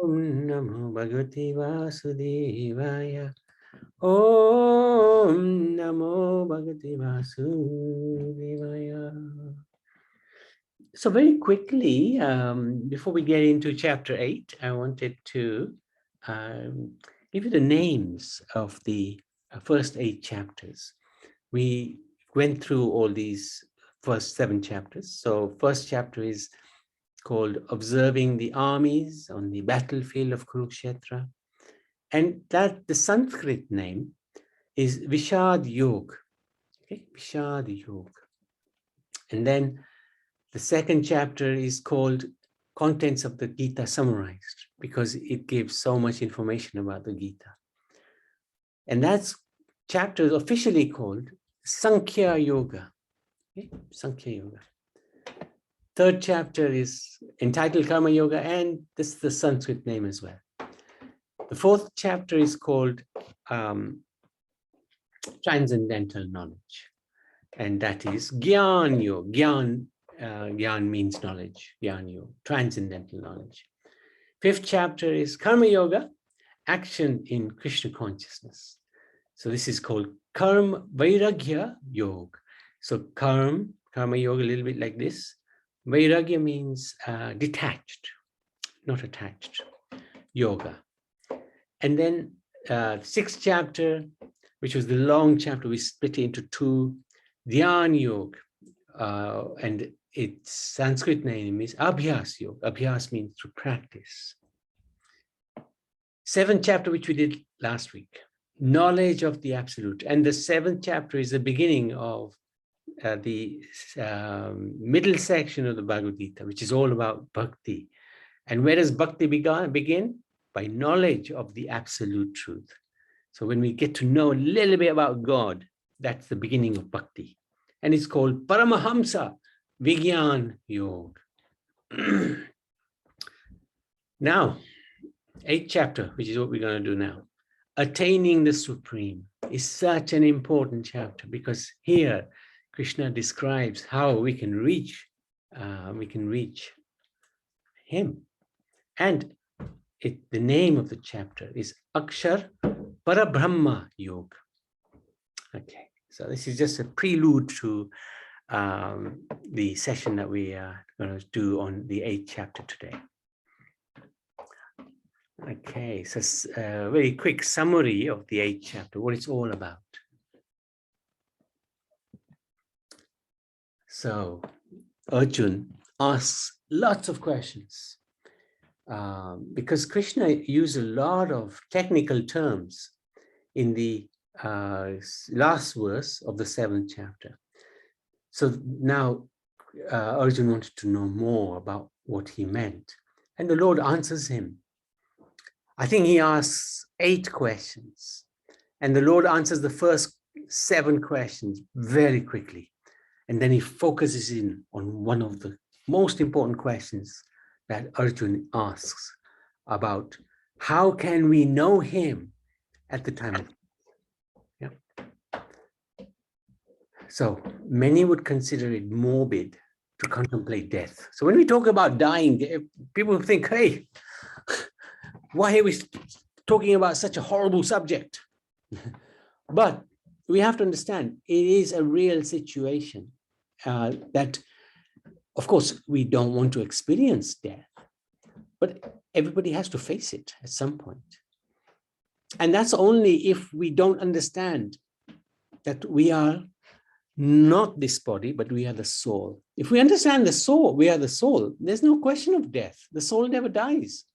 Om Namo Bhagavate Vasudevaya. Om Namo Bhagavate Vasudevaya. So very quickly, before we get into chapter 8, I wanted to give you the names of the first 8 chapters. We went through all these first 7 chapters. So first chapter is called Observing the Armies on the Battlefield of Kurukshetra. And that the Sanskrit name is Vishad Yoga. Okay, Vishad Yoga. And then the second chapter is called Contents of the Gita Summarized, because it gives so much information about the Gita. And that chapter is officially called Sankhya Yoga. Okay? Sankhya Yoga. Third chapter is entitled Karma Yoga, and this is the Sanskrit name as well. The fourth chapter is called Transcendental Knowledge, and that is Gyan Yoga. Gyan means knowledge, Gyan Yoga, transcendental knowledge. Fifth chapter is Karma Yoga, action in Krishna consciousness. So this is called Karma Vairagya Yoga. So Karma Yoga, a little bit like this. Vairagya means detached, not attached, yoga. And then sixth chapter, which was the long chapter, we split it into 2, Dhyan Yoga, and its Sanskrit name is Abhyas Yoga. Abhyas means to practice. Seventh chapter, which we did last week, knowledge of the absolute. And the 7th chapter is the beginning of the middle section of the Bhagavad Gita, which is all about bhakti. And where does bhakti begin? By knowledge of the absolute truth. So when we get to know a little bit about God, that's the beginning of bhakti. And it's called Paramahamsa Vigyan Yoga. Now, 8th chapter, which is what we're going to do now. Attaining the Supreme is such an important chapter, because here Krishna describes how we can reach him. And the name of the chapter is Akshar Parabrahma Yoga. Okay, so this is just a prelude to the session that we are going to do on the 8th chapter today. Okay, so a very quick summary of the 8th chapter, what it's all about. So Arjun asks lots of questions because Krishna used a lot of technical terms in the last verse of the 7th chapter. So now Arjun wanted to know more about what he meant, and the Lord answers him. I think he asks 8 questions, and the Lord answers the first 7 questions very quickly. And then he focuses in on one of the most important questions that Arjun asks about how can we know him at the time of death. Yeah. So many would consider it morbid to contemplate death. So when we talk about dying, people think, hey, why are we talking about such a horrible subject? But we have to understand it is a real situation that, of course, we don't want to experience death, but everybody has to face it at some point. And that's only if we don't understand that we are not this body, but we are the soul. If we understand the soul, we are the soul, there's no question of death. The soul never dies.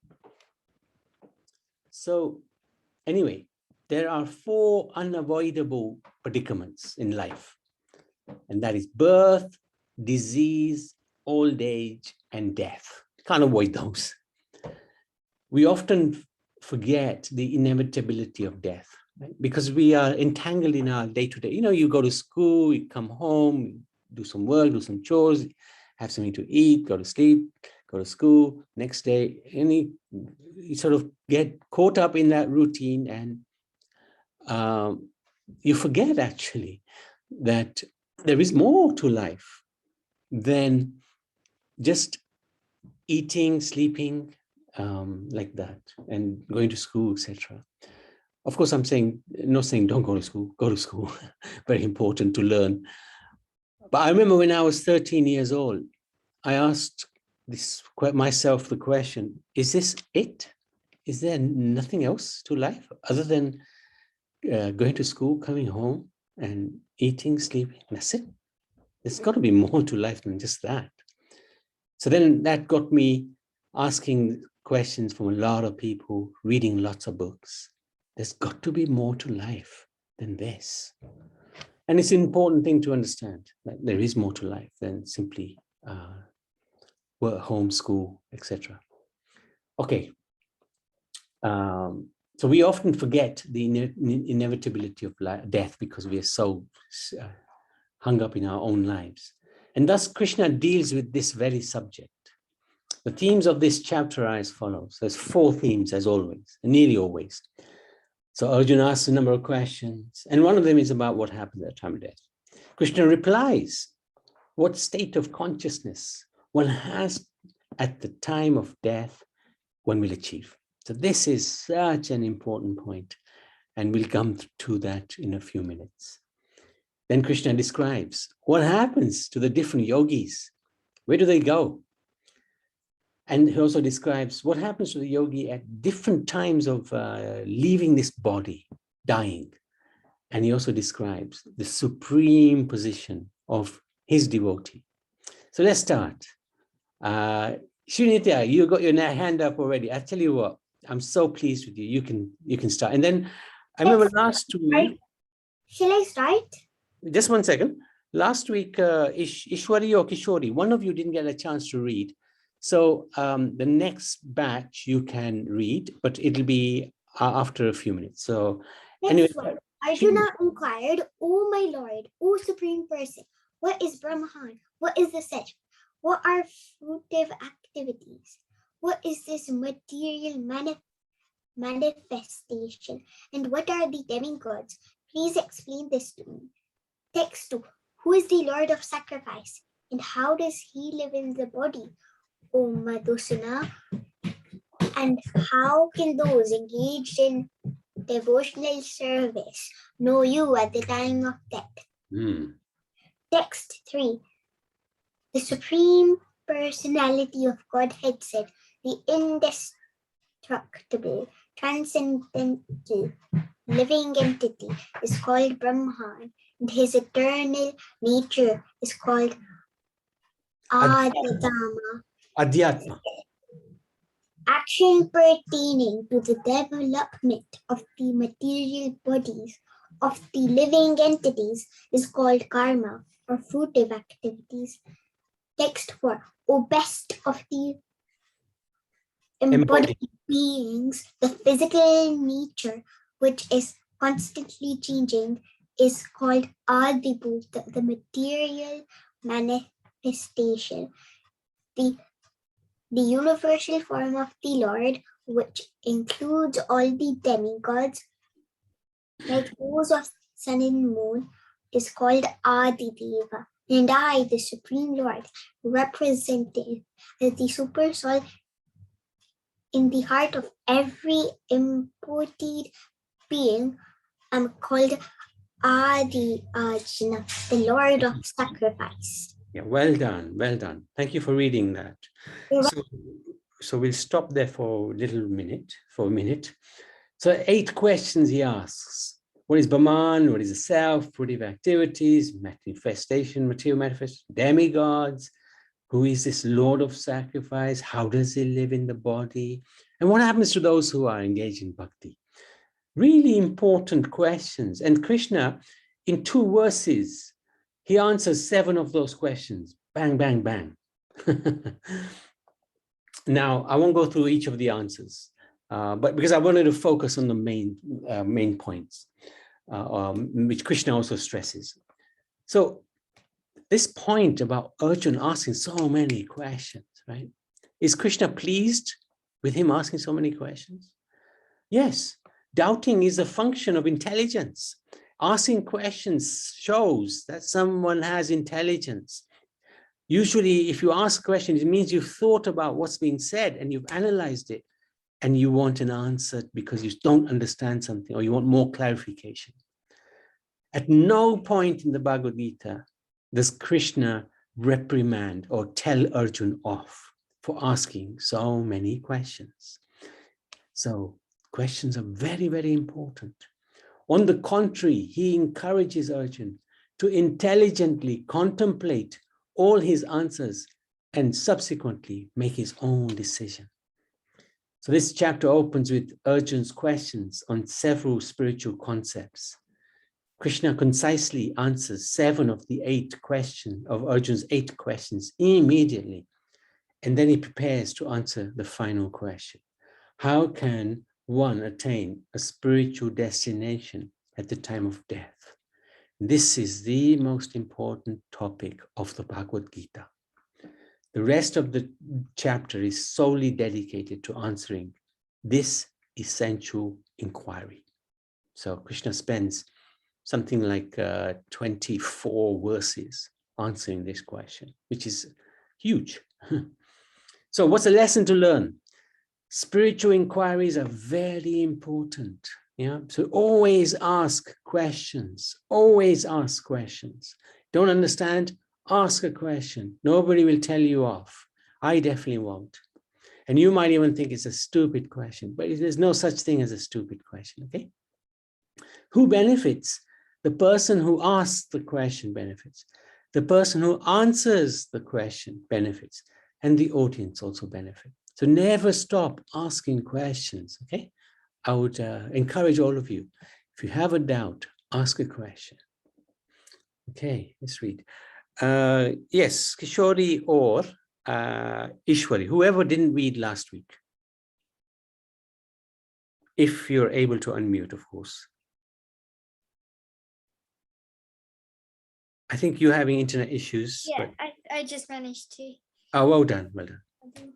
So anyway, there are 4 unavoidable predicaments in life, and that is birth, disease, old age, and death. Can't avoid those. We often forget the inevitability of death, right? Because we are entangled in our day-to-day. You know, you go to school, you come home, do some work, do some chores, have something to eat, go to sleep, go to school, next day, and you sort of get caught up in that routine, and you forget actually that there is more to life than just eating, sleeping, like that, and going to school, etc. Of course, I'm not saying don't go to school, go to school. Very important to learn. But I remember when I was 13 years old, I asked myself the question, is this it? Is there nothing else to life other than going to school, coming home and eating, sleeping? That's it. There's got to be more to life than just that. So then that got me asking questions from a lot of people, reading lots of books. There's got to be more to life than this. And it's an important thing to understand that there is more to life than simply work, home, school, etc. Okay. So we often forget the inevitability of death because we are so hung up in our own lives. And thus Krishna deals with this very subject. The themes of this chapter are as follows. There's 4 themes as always, nearly always. So Arjuna asks a number of questions, and one of them is about what happens at the time of death. Krishna replies, what state of consciousness one has at the time of death one will achieve. So this is such an important point, and we'll come to that in a few minutes. Then Krishna describes what happens to the different yogis. Where do they go? And he also describes what happens to the yogi at different times of leaving this body, dying. And he also describes the supreme position of his devotee. So let's start. Srinitya, you got your hand up already. I tell you what, I'm so pleased with you. You can start. And then I remember last week. Shall I start? Just one second. Last week, Ishwari or Kishori, one of you didn't get a chance to read. So the next batch you can read, but it'll be after a few minutes. So anyway, Arjuna inquired, O my Lord, O Supreme Person, what is Brahman? What is the set? What are fruitive activities? What is this material manifestation? And what are the demigods? Please explain this to me. Text 2. Who is the Lord of Sacrifice? And how does he live in the body? O Madhusuna, and how can those engaged in devotional service know you at the time of death? Text 3. The Supreme Personality of Godhead said, the indestructible, transcendental, living entity is called Brahman, and his eternal nature is called Adhyatma. Adhyatma. Action pertaining to the development of the material bodies of the living entities is called karma, or fruitive activities. Text 4. O best of the embodied beings, the physical nature, which is constantly changing, is called Adibhuta, the material manifestation. The universal form of the Lord, which includes all the demigods, like those of sun and moon, is called Adideva. And I, the Supreme Lord, represented as the super soul in the heart of every embodied being, am called Adi Ajna, the Lord of Sacrifice. Yeah, well done, well done. Thank you for reading that. So we'll stop there for a minute. So 8 questions he asks. What is Brahman? What is the self? Fruitive activities, manifestation, material manifestation, demigods? Who is this Lord of Sacrifice? How does he live in the body? And what happens to those who are engaged in bhakti? Really important questions. And Krishna, in 2 verses, he answers 7 of those questions. Bang, bang, bang. Now, I won't go through each of the answers, but because I wanted to focus on the main points, which Krishna also stresses. So this point about Arjuna asking so many questions, right? Is Krishna pleased with him asking so many questions? Yes, doubting is a function of intelligence. Asking questions shows that someone has intelligence. Usually, if you ask questions, it means you've thought about what's being said and you've analyzed it and you want an answer because you don't understand something or you want more clarification. At no point in the Bhagavad Gita does Krishna reprimand or tell Arjuna off for asking so many questions. So questions are very, very important. On the contrary, he encourages Arjuna to intelligently contemplate all his answers and subsequently make his own decision. So this chapter opens with Arjuna's questions on several spiritual concepts. Krishna concisely answers 7 of the 8 questions of Arjuna's 8 questions immediately. And then he prepares to answer the final question. How can one attain a spiritual destination at the time of death? This is the most important topic of the Bhagavad Gita. The rest of the chapter is solely dedicated to answering this essential inquiry. So Krishna spends something like 24 verses answering this question, which is huge. So what's the lesson to learn? Spiritual inquiries are very important. Yeah, so always ask questions. Always ask questions. Don't understand? Ask a question. Nobody will tell you off. I definitely won't. And you might even think it's a stupid question, but there's no such thing as a stupid question, okay? Who benefits? The person who asks the question benefits. The person who answers the question benefits. And the audience also benefit. So never stop asking questions, okay? I would encourage all of you, if you have a doubt, ask a question. Okay, let's read. Yes, Kishori or Ishwari, whoever didn't read last week. If you're able to unmute, of course. I think you're having internet issues. Yeah, but I just managed to. Oh, well done, well done.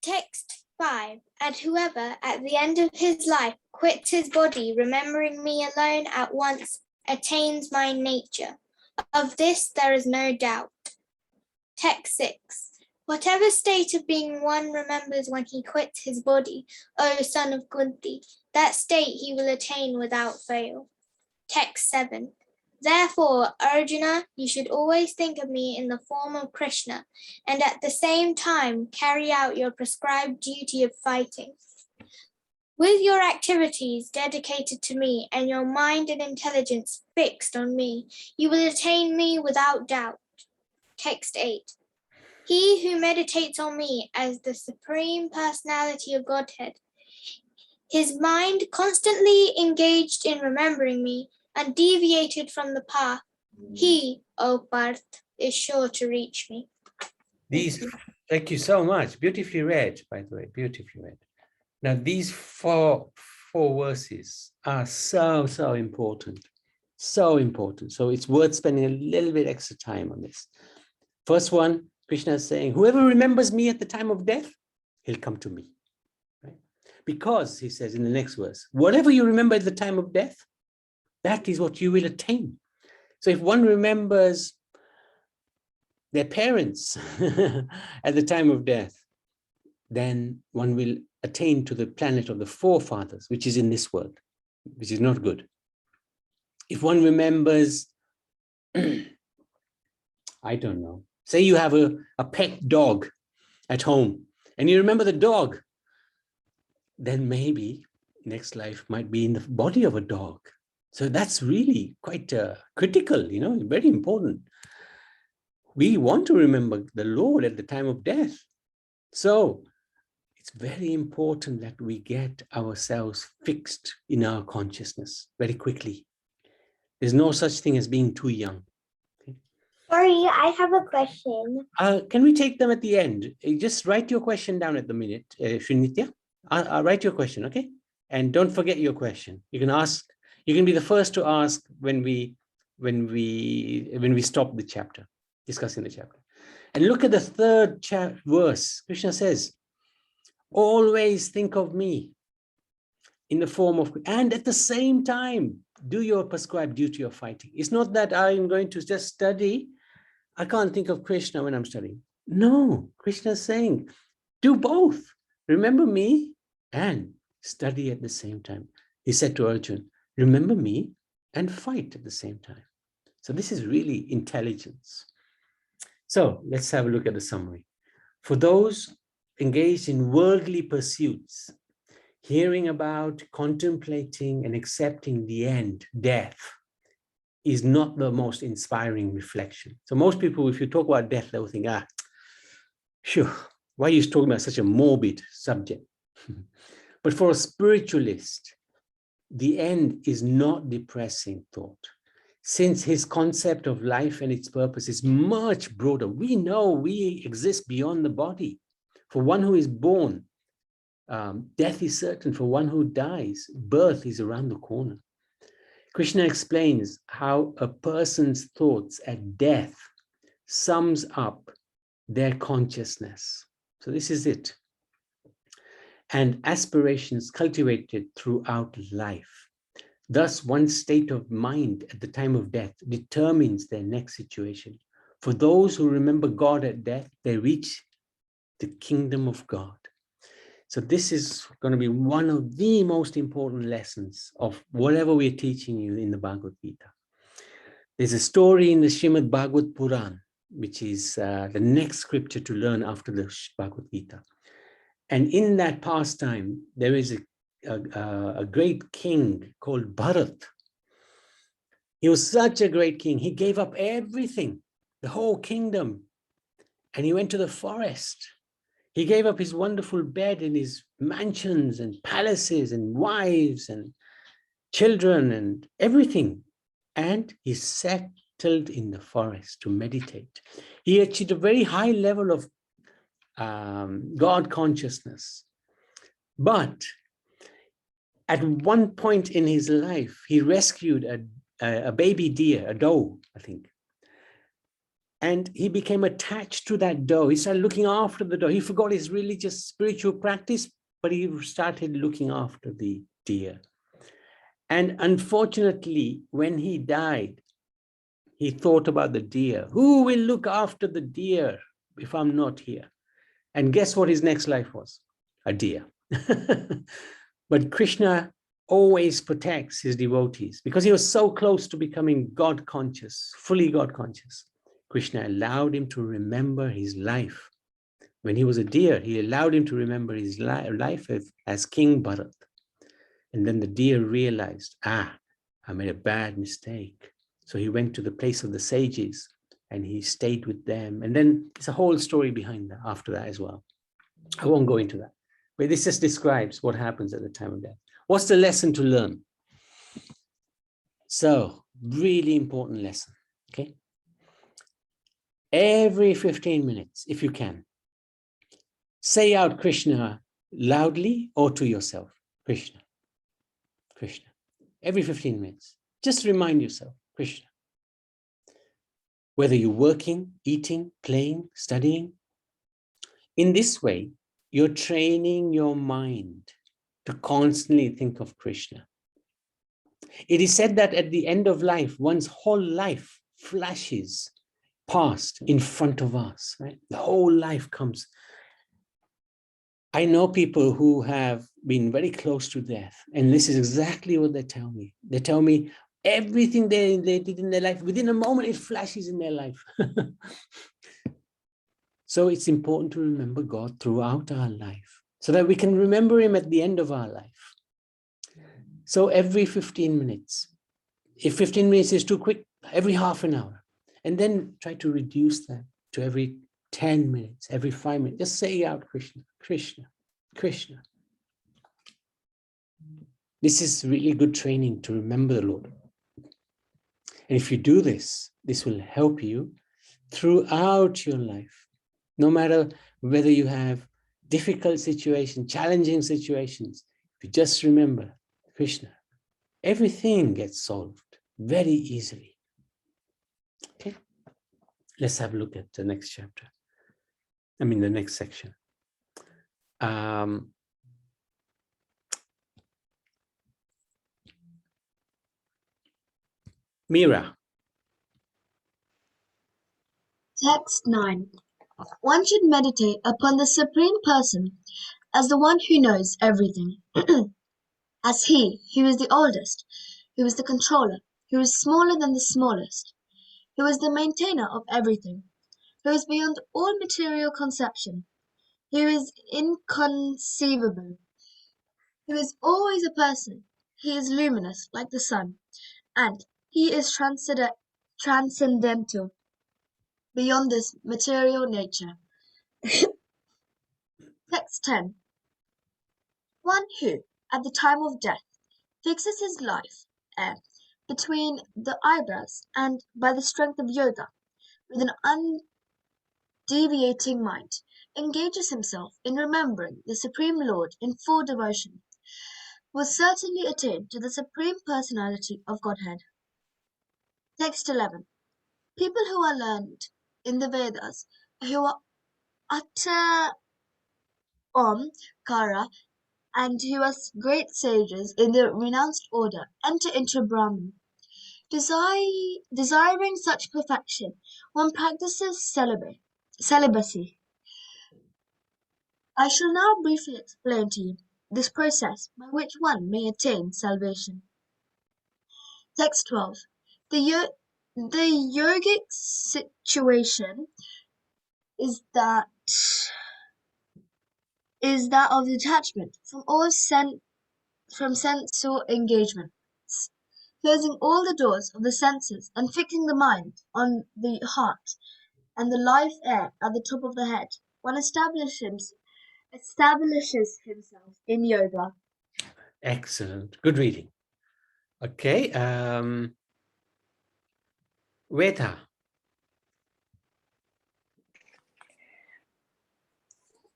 Text 5. And whoever at the end of his life quits his body, remembering me alone at once, attains my nature. Of this there is no doubt. Text 6. Whatever state of being one remembers when he quits his body, O son of Kunti, that state he will attain without fail. Text 7. Therefore, Arjuna, you should always think of me in the form of Krishna, and at the same time carry out your prescribed duty of fighting. With your activities dedicated to me and your mind and intelligence fixed on me, you will attain me without doubt. Text 8. He who meditates on me as the Supreme Personality of Godhead, his mind constantly engaged in remembering me, and deviated from the path, he, O Parth, is sure to reach me. Thank you so much. Beautifully read, by the way, beautifully read. Now, these four verses are so important. So important. So it's worth spending a little bit extra time on this. First one, Krishna is saying, whoever remembers me at the time of death, he'll come to me. Right? Because, he says in the next verse, whatever you remember at the time of death, that is what you will attain. So if one remembers their parents at the time of death, then one will attain to the planet of the forefathers, which is in this world, which is not good. If one remembers, I don't know, say you have a pet dog at home and you remember the dog, then maybe next life might be in the body of a dog. So that's really quite critical, you know, very important. We want to remember the Lord at the time of death. So it's very important that we get ourselves fixed in our consciousness very quickly. There's no such thing as being too young. Okay? Sorry, I have a question. Can we take them at the end? Just write your question down at the minute, Srinitya. I'll write your question, okay? And don't forget your question. You can ask. You can be the first to ask when we stop the chapter, discussing the chapter. And look at the third verse. Krishna says, always think of me in the form of, and at the same time, do your prescribed duty of fighting. It's not that I'm going to just study. I can't think of Krishna when I'm studying. No, Krishna is saying, do both. Remember me and study at the same time. He said to Arjuna, remember me and fight at the same time. So this is really intelligence. So let's have a look at the summary. For those engaged in worldly pursuits, hearing about, contemplating, and accepting the end, death, is not the most inspiring reflection. So most people, if you talk about death, they will think, phew, why are you talking about such a morbid subject? But for a spiritualist, the end is not depressing thought. Since his concept of life and its purpose is much broader, we know we exist beyond the body. For one who is born, death is certain. For one who dies, birth is around the corner. Krishna explains how a person's thoughts at death sums up their consciousness. So this is it. And aspirations cultivated throughout life. Thus, one's state of mind at the time of death determines their next situation. For those who remember God at death, they reach the kingdom of God. So this is going to be one of the most important lessons of whatever we're teaching you in the Bhagavad Gita. There's a story in the Srimad Bhagavad Puran, which is the next scripture to learn after the Bhagavad Gita. And in that pastime, there is a great king called Bharat. He was such a great king. He gave up everything, the whole kingdom, and he went to the forest. He gave up his wonderful bed and his mansions and palaces and wives and children and everything. And he settled in the forest to meditate. He achieved a very high level of God consciousness. But at one point in his life, he rescued a baby deer, a doe, I think. And he became attached to that doe. He started looking after the doe. He forgot his religious, spiritual practice, but he started looking after the deer. And unfortunately, when he died, he thought about the deer. Who will look after the deer if I'm not here? And guess what his next life was? A deer. But Krishna always protects his devotees because he was so close to becoming God conscious, fully God conscious. Krishna allowed him to remember his life. When he was a deer, he allowed him to remember his life as King Bharat. And then the deer realized, I made a bad mistake. So he went to the place of the sages and he stayed with them. And then there's a whole story behind that after that as well. I won't go into that. But this just describes what happens at the time of death. What's the lesson to learn? So, really important lesson, okay? Every 15 minutes, if you can, say out Krishna loudly or to yourself. Krishna, Krishna. Every 15 minutes, just remind yourself, Krishna. Whether you're working, eating, playing, studying. In this way, you're training your mind to constantly think of Krishna. It is said that at the end of life, one's whole life flashes past in front of us, right? The whole life comes. I know people who have been very close to death, and this is exactly what they tell me. They tell me everything they did in their life, within a moment, it flashes in their life. So it's important to remember God throughout our life so that we can remember him at the end of our life. So every 15 minutes, if 15 minutes is too quick, every half an hour, and then try to reduce that to every 10 minutes, every 5 minutes. Just say out Krishna, Krishna, Krishna. This is really good training to remember the Lord. And if you do this, this will help you throughout your life. No matter whether you have difficult situations, challenging situations, if you just remember Krishna, everything gets solved very easily. Okay, let's have a look at the next chapter. The next section. Mira. Text 9. One should meditate upon the Supreme Person as the one who knows everything, as he who is the oldest, who is the controller, who is smaller than the smallest, who is the maintainer of everything, who is beyond all material conception, who is inconceivable, who is always a person. He is luminous like the sun, and he is transcendental beyond this material nature. Text 10. One who, at the time of death, fixes his life between the eyebrows and by the strength of yoga, with an undeviating mind, engages himself in remembering the Supreme Lord in full devotion, will certainly attain to the Supreme Personality of Godhead. Text 11. People who are learned in the Vedas, who are utter Kara, and who are great sages in the renounced order, enter into Brahman. Desiring such perfection, one practices celibacy. I shall now briefly explain to you this process by which one may attain salvation. Text 12. The yogic situation is that of detachment from all sensual engagements, closing all the doors of the senses and fixing the mind on the heart and the life air at the top of the head. One establishes himself in yoga. Excellent. Good reading. Okay. Veda.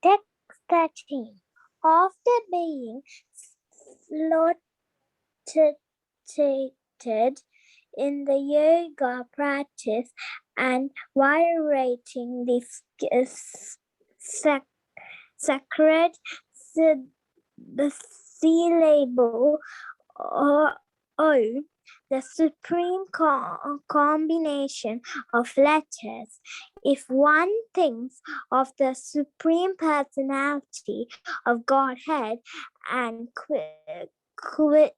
Text 13. After being slaughtered in the yoga practice and violating the sacred syllable or the supreme combination of letters. If one thinks of the Supreme Personality of Godhead and quits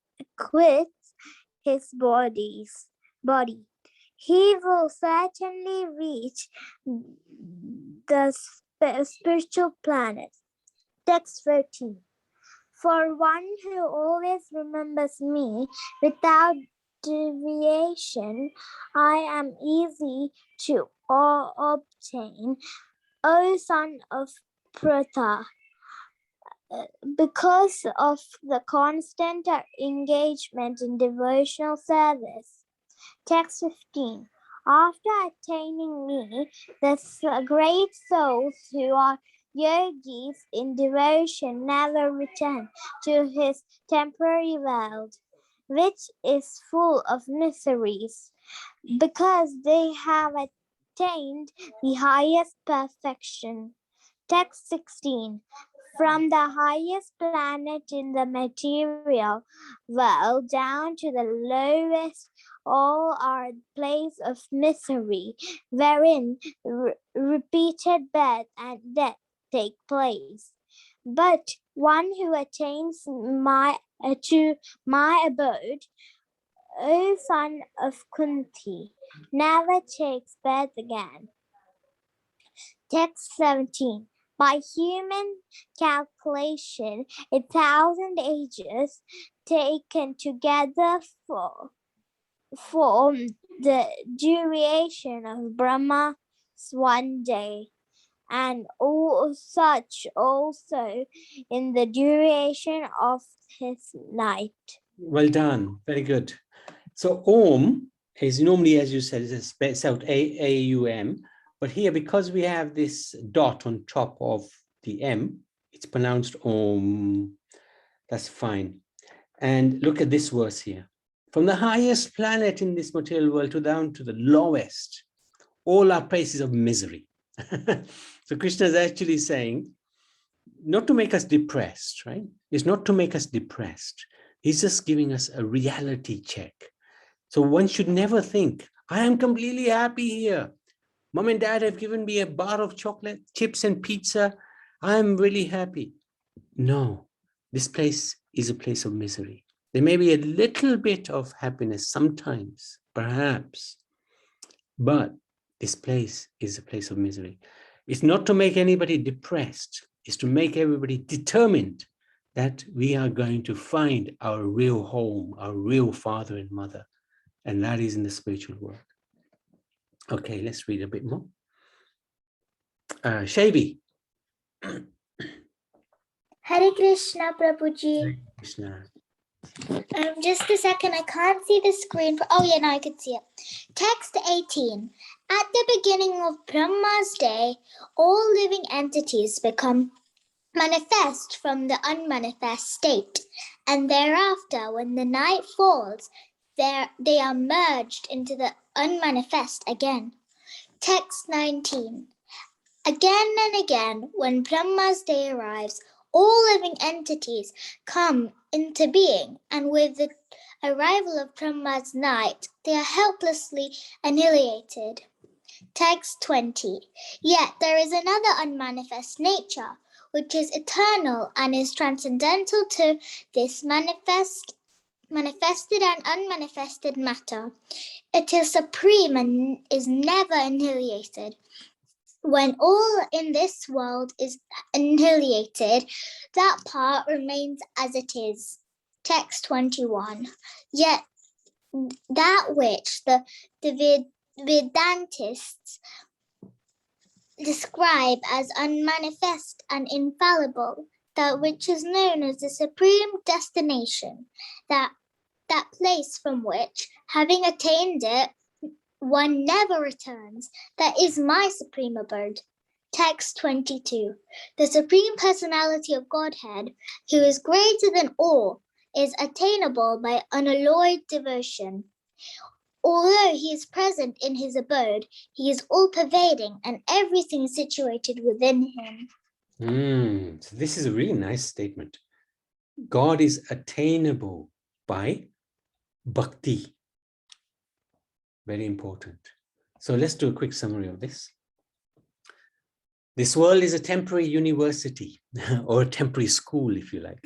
his body, he will certainly reach the spiritual planet. Text 13. For one who always remembers me without deviation, I am easy to obtain, O son of Pratha. Because of the constant engagement in devotional service. Text 15. After attaining me, the great souls who are yogis in devotion never return to his temporary world, which is full of miseries, because they have attained the highest perfection. Text 16. From the highest planet in the material world down to the lowest, all are place of misery, wherein repeated birth and death take place. But one who attains to my abode, O son of Kunti, never takes birth again. Text 17. By human calculation, 1,000 ages taken together form the duration of Brahma's one day, and all such also in the duration of his night. Well done. Very good. So Om is normally, as you said, is spelled A-U-M. But here, because we have this dot on top of the M, it's pronounced Om. That's fine. And look at this verse here. From the highest planet in this material world down to the lowest, all are places of misery. So Krishna is actually saying, not to make us depressed, right? It's not to make us depressed. He's just giving us a reality check. So one should never think, I am completely happy here. Mom and dad have given me a bar of chocolate, chips and pizza. I'm really happy. No, this place is a place of misery. There may be a little bit of happiness sometimes, perhaps, but this place is a place of misery. It's not to make anybody depressed. It's to make everybody determined that we are going to find our real home, our real father and mother, and that is in the spiritual world. Okay, let's read a bit more. Shavi. Hare Krishna, Prabhuji. Hare Krishna. Just a second, I can't see the screen. Oh yeah, now I can see it. Text 18. At the beginning of Brahma's day, all living entities become manifest from the unmanifest state, and thereafter, when the night falls, they are merged into the unmanifest again. Text 19. Again and again, when Brahma's day arrives, all living entities come into being, and with the arrival of Brahma's night, they are helplessly annihilated. Text 20. Yet there is another unmanifest nature, which is eternal and is transcendental to this manifested and unmanifested matter. It is supreme and is never annihilated. When all in this world is annihilated, that part remains as it is. Text 21. Yet that which the Vedantists describe as unmanifest and infallible, that which is known as the supreme destination, that place from which, having attained it, one never returns, that is my supreme abode. Text 22. The Supreme Personality of Godhead, who is greater than all, is attainable by unalloyed devotion. Although he is present in his abode, he is all-pervading and everything is situated within him. So this is a really nice statement. God is attainable by bhakti. Very important. So let's do a quick summary of this. This world is a temporary university or a temporary school, if you like,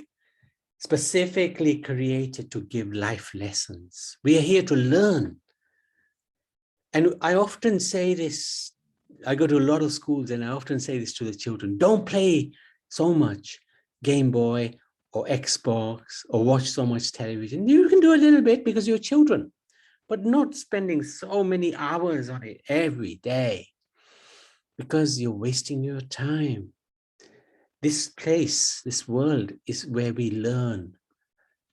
specifically created to give life lessons. We are here to learn. And I often say this, I go to a lot of schools and I often say this to the children, don't play so much Game Boy or Xbox or watch so much television. You can do a little bit because you're children, but not spending so many hours on it every day because you're wasting your time. This place, this world is where we learn.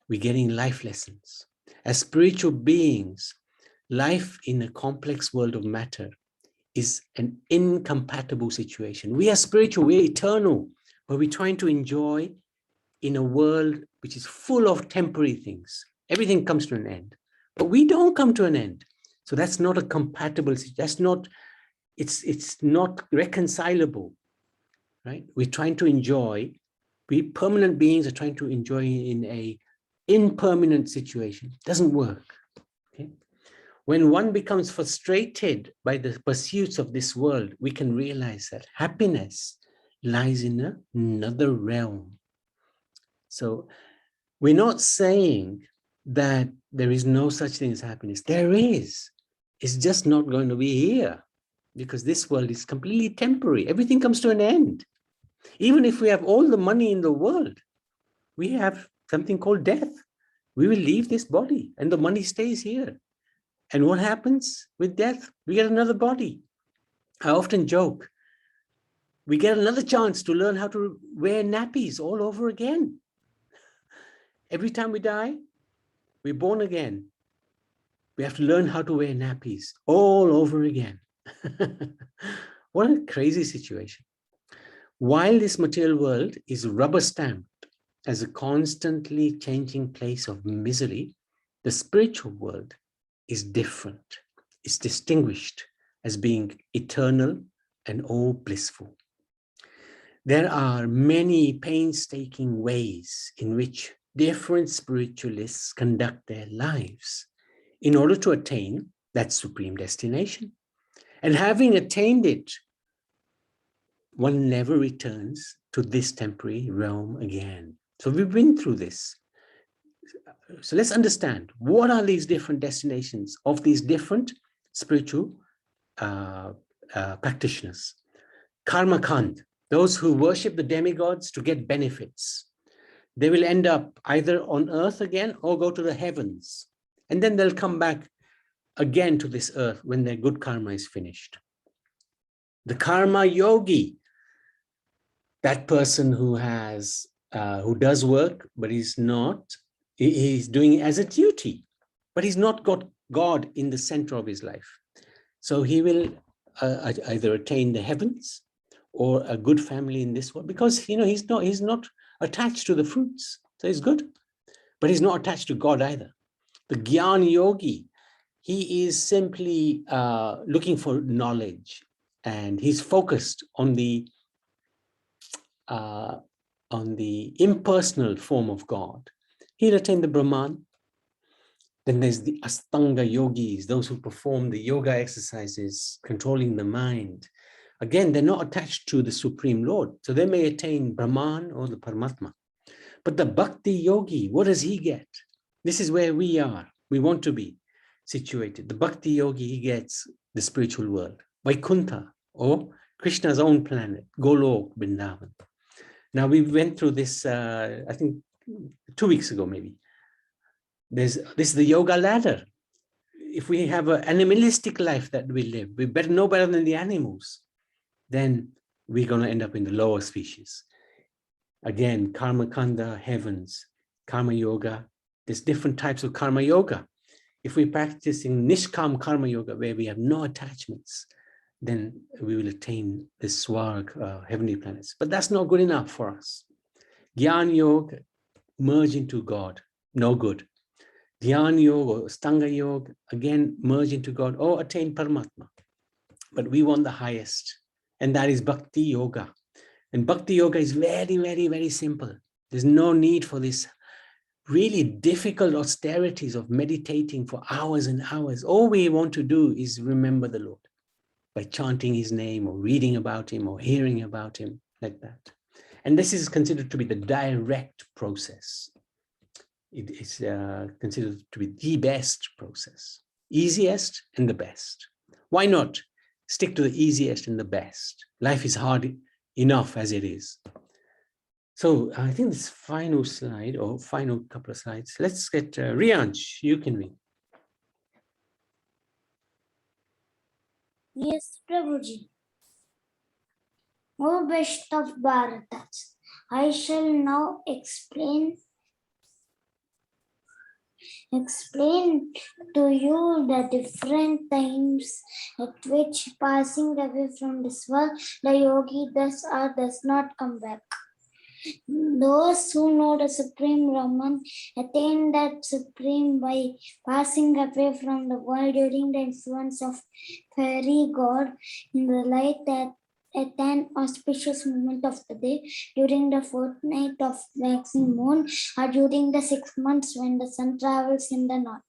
We're getting life lessons. As spiritual beings, life in a complex world of matter is an incompatible situation. We are spiritual, we're eternal, but we're trying to enjoy in a world which is full of temporary things. Everything comes to an end, but we don't come to an end. So that's not a compatible, that's not, it's not reconcilable, right? We're trying to enjoy, we permanent beings are trying to enjoy in a impermanent situation. It doesn't work, okay? When one becomes frustrated by the pursuits of this world, we can realize that happiness lies in another realm. So we're not saying that there is no such thing as happiness. There is. It's just not going to be here because this world is completely temporary. Everything comes to an end. Even if we have all the money in the world, we have something called death. We will leave this body and the money stays here. And what happens with death? We get another body. I often joke, we get another chance to learn how to wear nappies all over again. Every time we die, we're born again. We have to learn how to wear nappies all over again. What a crazy situation. While this material world is rubber stamped as a constantly changing place of misery, the spiritual world is different. It's distinguished as being eternal and all blissful. There are many painstaking ways in which different spiritualists conduct their lives in order to attain that supreme destination. And having attained it, one never returns to this temporary realm again. So we've been through this. So let's understand, what are these different destinations of these different spiritual practitioners? Karma Kand, those who worship the demigods to get benefits. They will end up either on earth again or go to the heavens. And then they'll come back again to this earth when their good karma is finished. The karma yogi, that person who has, who does work, but he's doing it as a duty, but he's not got God in the center of his life. So he will either attain the heavens or a good family in this world, because he's not attached to the fruits. So he's good, but he's not attached to God either. The Gyan Yogi, he is simply looking for knowledge, and he's focused on the impersonal form of God. He'll attain the Brahman. Then there's the Astanga yogis, those who perform the yoga exercises, controlling the mind. Again, they're not attached to the Supreme Lord, so they may attain Brahman or the Paramatma. But the Bhakti yogi, what does he get? This is where we are. We want to be situated. The Bhakti yogi, he gets the spiritual world, Vaikuntha, or Krishna's own planet, Golok, Vrindavan. Now, we went through this, I think 2 weeks ago, maybe. This is the yoga ladder. If we have an animalistic life that we live, we better know better than the animals, then we're going to end up in the lower species. Again, karma kanda, heavens, karma yoga. There's different types of karma yoga. If we're practicing nishkam karma yoga, where we have no attachments, then we will attain the Swarg, heavenly planets. But that's not good enough for us. Gyan Yoga, merge into God, no good. Dhyan Yoga or Astanga Yoga, again, merge into God or attain Paramatma. But we want the highest, and that is Bhakti Yoga. And Bhakti Yoga is very, very, very simple. There's no need for this really difficult austerities of meditating for hours and hours. All we want to do is remember the Lord by chanting his name or reading about him or hearing about him, like that. And this is considered to be the direct process. It is considered to be the best process, easiest and the best. Why not stick to the easiest and the best? Life is hard enough as it is. So I think this final slide, or final couple of slides, let's get Rianch, you can read. Yes, Prabhuji. O best of Bharatas, I shall now explain to you the different times at which passing away from this world, the yogi does or does not come back. Those who know the Supreme Brahman attain that Supreme by passing away from the world during the influence of fairy god in the light at an auspicious moment of the day, during the fortnight of waxing moon, or during the 6 months when the sun travels in the north.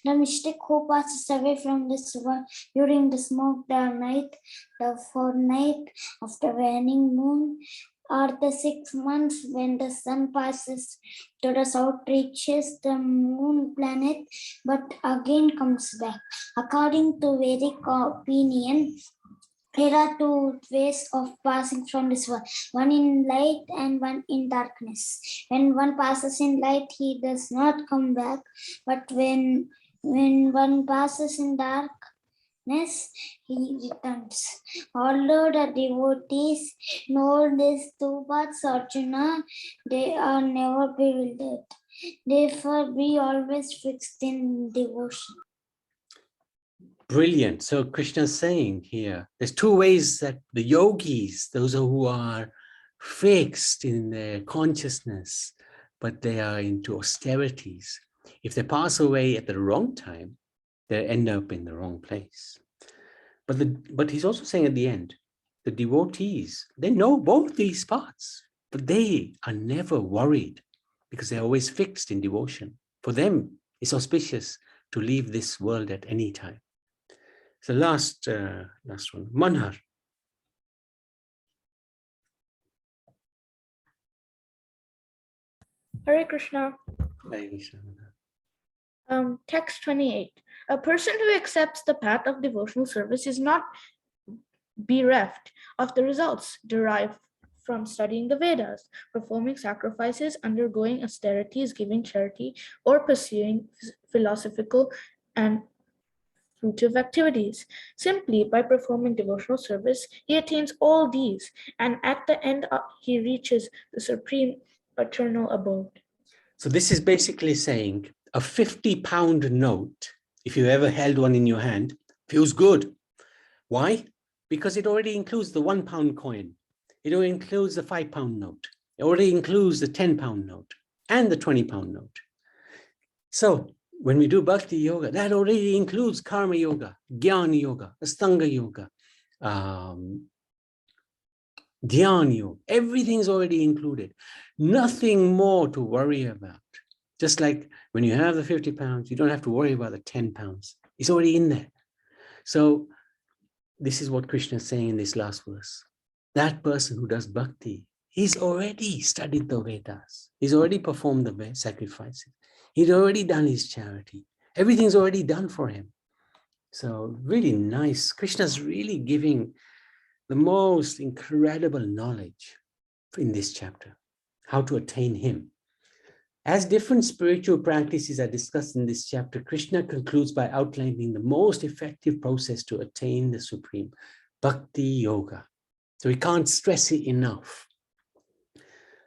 The mystic who passes away from this world during the smoke dark night, the fortnight of the waning moon, or the 6 months when the sun passes to the south, reaches the moon planet, but again comes back. According to Vedic opinion, there are two ways of passing from this world, one in light and one in darkness. When one passes in light, he does not come back, but when one passes in darkness, he returns. Although the devotees know these two paths, Arjuna, they are never bewildered. Therefore, be always fixed in devotion. Brilliant. So Krishna is saying here, there's two ways that the yogis, those who are fixed in their consciousness, but they are into austerities. If they pass away at the wrong time, they end up in the wrong place. But he's also saying at the end, the devotees, they know both these paths, but they are never worried because they're always fixed in devotion. For them, it's auspicious to leave this world at any time. So last one, Manhar. Hare Krishna. Hare Krishna. Text 28. A person who accepts the path of devotional service is not bereft of the results derived from studying the Vedas, performing sacrifices, undergoing austerities, giving charity, or pursuing philosophical and fruitive activities. Simply by performing devotional service, he attains all these, and at the end, he reaches the supreme eternal abode. So this is basically saying a 50-pound note, if you ever held one in your hand, feels good. Why? Because it already includes the 1 pound coin. It already includes the 5-pound note. It already includes the 10-pound note and the 20-pound note. So when we do Bhakti Yoga, that already includes Karma Yoga, Jnana Yoga, Astanga Yoga, Dhyana Yoga. Everything's already included. Nothing more to worry about. Just like when you have the 50 pounds, you don't have to worry about the 10 pounds. It's already in there. So this is what Krishna is saying in this last verse. That person who does bhakti, he's already studied the Vedas. He's already performed the sacrifices. He's already done his charity. Everything's already done for him. So really nice. Krishna's really giving the most incredible knowledge in this chapter, how to attain him. As different spiritual practices are discussed in this chapter, Krishna concludes by outlining the most effective process to attain the supreme, Bhakti Yoga. So we can't stress it enough.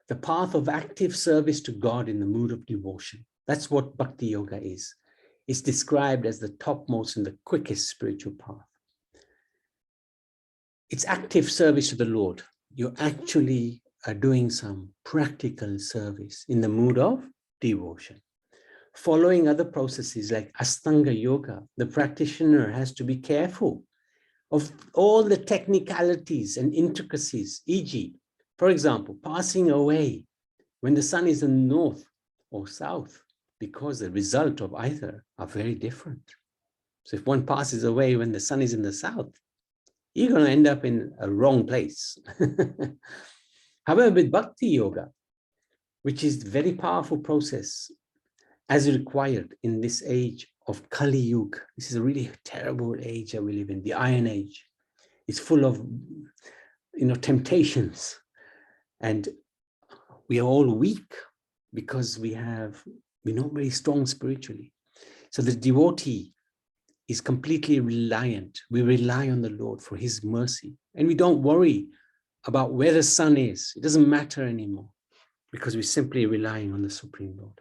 The path of active service to God in the mood of devotion. That's what Bhakti Yoga is. It's described as the topmost and the quickest spiritual path. It's active service to the Lord. You actually are doing some practical service in the mood of devotion. Following other processes like Astanga Yoga, the practitioner has to be careful of all the technicalities and intricacies, e.g., for example, passing away when the sun is in the north or south, because the result of either are very different. So if one passes away when the sun is in the south, you're going to end up in a wrong place. However, with Bhakti Yoga, which is a very powerful process as required in this age of Kali Yuga, this is a really terrible age that we live in, the Iron Age. It's full of, temptations, and we are all weak because we're not very strong spiritually. So the devotee is completely reliant. We rely on the Lord for his mercy, and we don't worry about where the sun is. It doesn't matter anymore because we're simply relying on the Supreme Lord.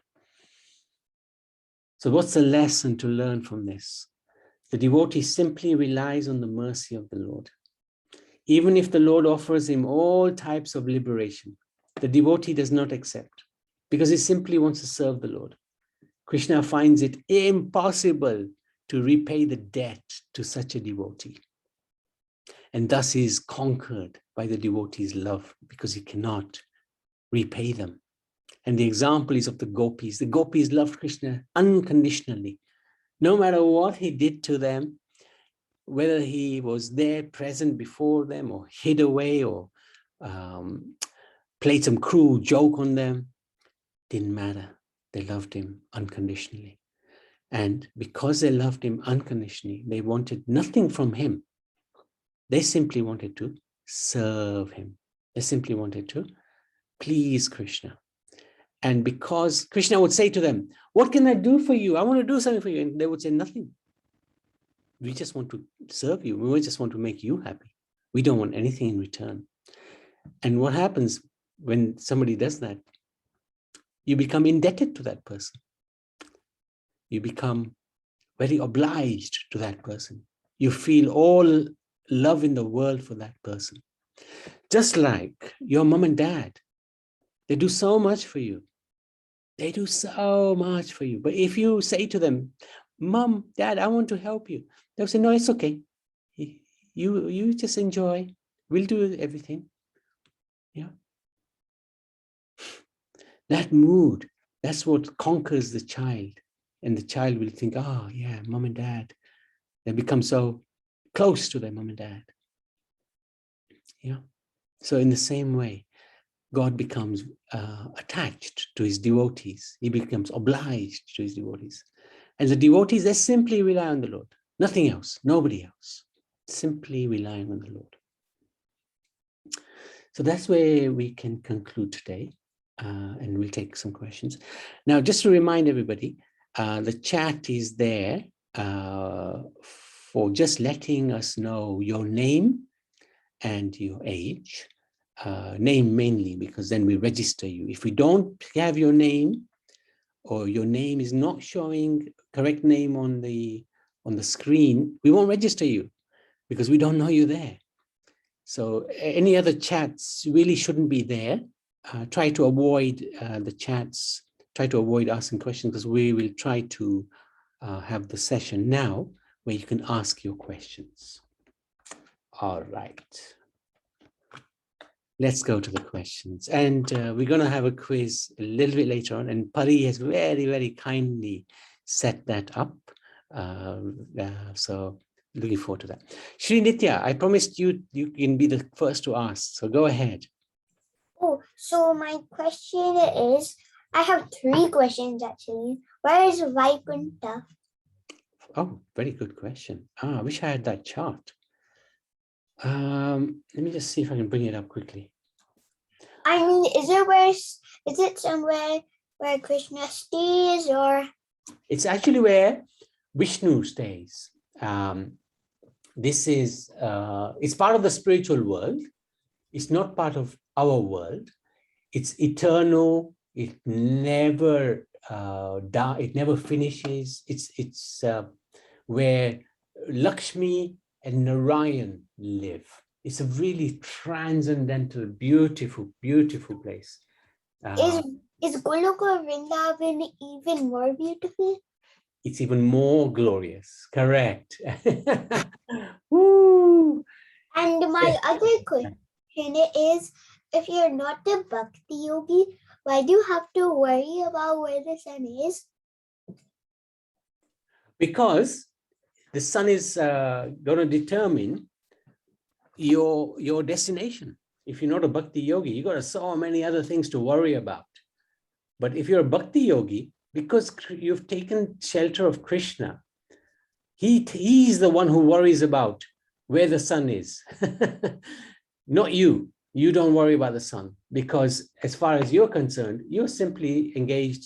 So what's the lesson to learn from this? The devotee simply relies on the mercy of the Lord. Even if the Lord offers him all types of liberation, the devotee does not accept because he simply wants to serve the Lord. Krishna finds it impossible to repay the debt to such a devotee. And thus he is conquered by the devotee's love because he cannot repay them. And the example is of the gopis. The gopis loved Krishna unconditionally. No matter what he did to them, whether he was there present before them or hid away or played some cruel joke on them, didn't matter. They loved him unconditionally. And because they loved him unconditionally, they wanted nothing from him. They simply wanted to serve him. They simply wanted to please Krishna. And because Krishna would say to them, what can I do for you? I want to do something for you. And they would say nothing. We just want to serve you. We just want to make you happy. We don't want anything in return. And what happens when somebody does that? You become indebted to that person. You become very obliged to that person. You feel all love in the world for that person. Just like your mom and dad, they do so much for you. They do so much for you. But if you say to them, Mom, Dad, I want to help you, they'll say, no, it's okay. You just enjoy. We'll do everything. Yeah. That mood, that's what conquers the child. And the child will think, oh, yeah, Mom and Dad. They become so close to their mom and dad. Yeah. So in the same way, God becomes attached to his devotees. He becomes obliged to his devotees. And the devotees, they simply rely on the Lord. Nothing else, nobody else. Simply relying on the Lord. So that's where we can conclude today. And we'll take some questions. Now, just to remind everybody, the chat is there for just letting us know your name and your age. Name mainly, because then we register you. If we don't have your name, or your name is not showing correct name on the screen, we won't register you because we don't know you there. So any other chats really shouldn't be there. Try to avoid the chats, try to avoid asking questions, because we will try to have the session now where you can ask your questions. All right. Let's go to the questions. And we're going to have a quiz a little bit later on. And Pari has very, very kindly set that up. So looking forward to that. Shri Nitya, I promised you can be the first to ask. So go ahead. Oh, so my question is, I have 3 questions actually. Where is Vaikuntha? Oh, very good question. I wish I had that chart. Let me just see if I can bring it up quickly. I mean, is it somewhere where Krishna stays, or? It's actually where Vishnu stays. This is, it's part of the spiritual world. It's not part of our world. It's eternal. It never dies. It never finishes. It's where Lakshmi and Narayan live. It's a really transcendental, beautiful, beautiful place. Is Goloka Vrindavan even more beautiful? It's even more glorious. Correct. Woo. And my other question is, if you're not a Bhakti Yogi, why do you have to worry about where the sun is? Because the sun is going to determine your destination. If you're not a Bhakti Yogi, you got so many other things to worry about. But if you're a Bhakti Yogi, because you've taken shelter of Krishna, he's the one who worries about where the sun is. Not you. You don't worry about the sun, because as far as you're concerned, you're simply engaged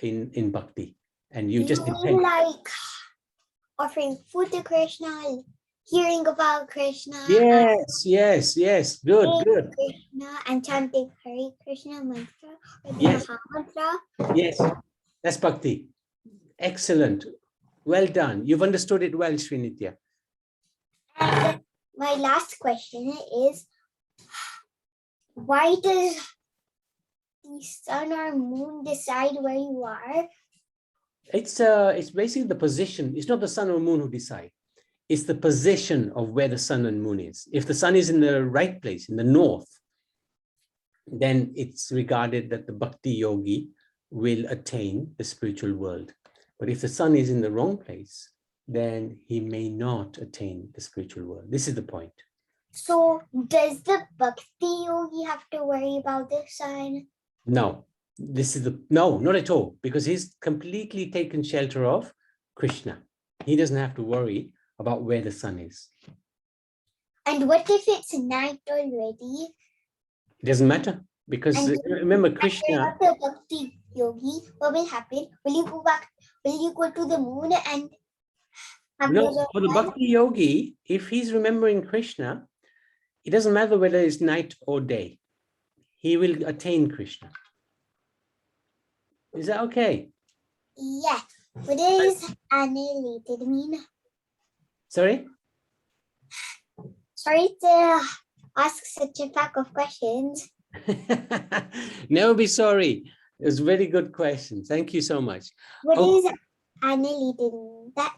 in bhakti, and you just depend. Like offering food to Krishna, hearing about Krishna. Yes. Good. Krishna and chanting Hare Krishna mantra or the Yes. Maha mantra. Yes, that's bhakti. Excellent. Well done. You've understood it well, Srinitya. And my last question is, why does the sun or moon decide where you are? It's basically the position. It's not the sun or moon who decide. It's the position of where the sun and moon is. If the sun is in the right place, in the north, then it's regarded that the bhakti yogi will attain the spiritual world. But if the sun is in the wrong place, then he may not attain the spiritual world. This is the point. So does the Bhakti Yogi have to worry about the sun? No, no, not at all, because he's completely taken shelter of Krishna. He doesn't have to worry about where the sun is. And what if it's night already? It doesn't matter, because remember Krishna. You're not the Bhakti Yogi, what will happen? Will you go back? Will you go to the moon and have No, for the Bhakti Yogi, if he's remembering Krishna, it doesn't matter whether it's night or day. He will attain Krishna. Is that okay? Yes. What does annihilated mean? Sorry? Sorry to ask such a pack of questions. Never be sorry. It was a very good question. Thank you so much. What is annihilated mean? That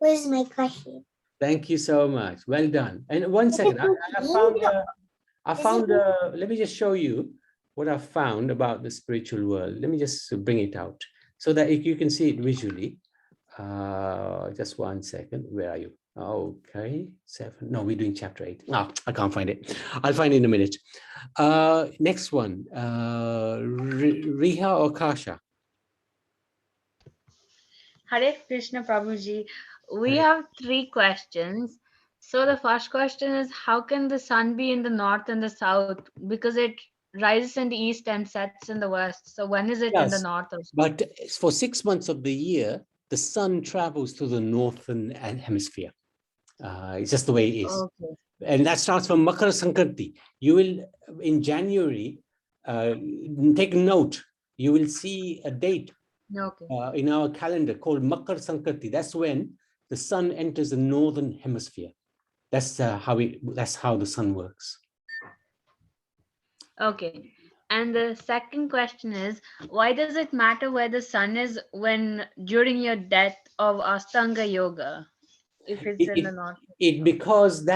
was my question. Thank you so much. Well done. And one second, I found, let me just show you what I found about the spiritual world. Let me just bring it out so that you can see it visually. Just one second. Where are you? Okay, 7. No, we're doing chapter 8. No, I can't find it. I'll find it in a minute. Next one, Riha or Kasha? Hare Krishna Prabhuji. We Hare. have 3 questions. So the first question is, how can the sun be in the north and the south? Because it rises in the east and sets in the west. So when is it in the Yes, north or south? but for 6 months of the year, the sun travels to the northern hemisphere. It's just the way it is. Okay. And that starts from Makara Sankranti. You will, in January, take note, you will see a date Okay. in our calendar called Makara Sankranti. That's when the sun enters the northern hemisphere. That's how the sun works. Okay. And the second question is, why does it matter where the sun is when during your death of Astanga Yoga, if it's in the north? Because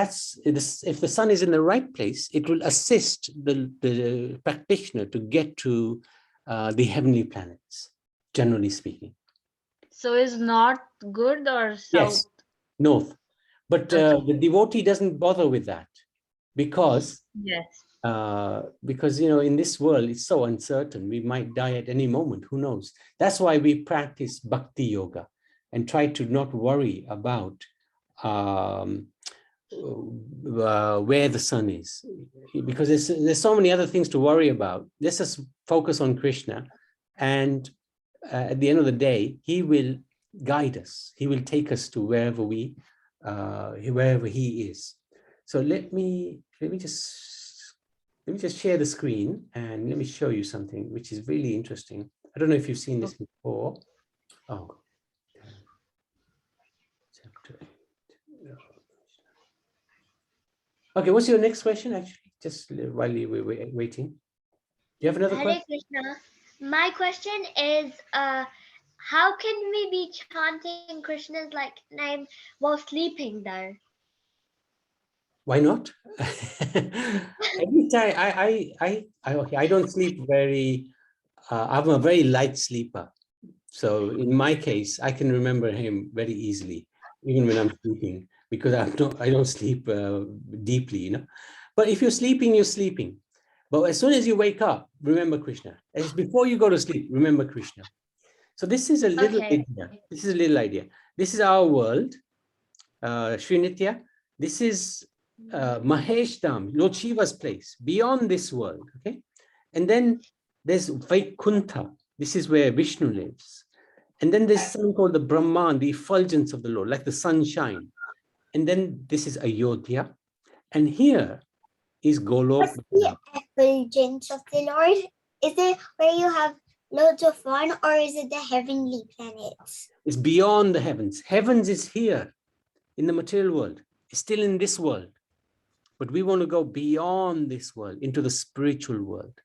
if the sun is in the right place, it will assist the practitioner to get to the heavenly planets, generally speaking. So is north good or south? Yes, north. But the devotee doesn't bother with that because Yes. in this world it's so uncertain. We might die at any moment. Who knows? That's why we practice Bhakti Yoga and try to not worry about where the sun is, because there's so many other things to worry about. Let's just focus on Krishna, and at the end of the day, he will guide us. He will take us to wherever he is. So let me just share the screen and let me show you something which is really interesting. I don't know if you've seen this before. Oh, chapter 8. Okay, what's your next question? Actually, just while you were waiting, do you have another question? Hare Krishna. My question is, how can we be chanting Krishna's name while sleeping though? Why not? Every time I don't sleep very. I'm a very light sleeper, so in my case, I can remember him very easily, even when I'm sleeping, because I don't sleep deeply, But if you're sleeping, you're sleeping. But as soon as you wake up, remember Krishna. As before you go to sleep, remember Krishna. So this is a little idea. This is a little idea. This is our world, Srinitya. This is Mahesh Dham, Lord Shiva's place, beyond this world. Okay, and then there's Vaikuntha. This is where Vishnu lives. And then there's something called the Brahman, the effulgence of the Lord, like the sunshine. And then this is Ayodhya. And here is Golok. What's the effulgence of the Lord? Is it where you have loads of fun, or is it the heavenly planets? It's beyond the heavens. Heavens is here in the material world. It's still in this world. But we want to go beyond this world into the spiritual world.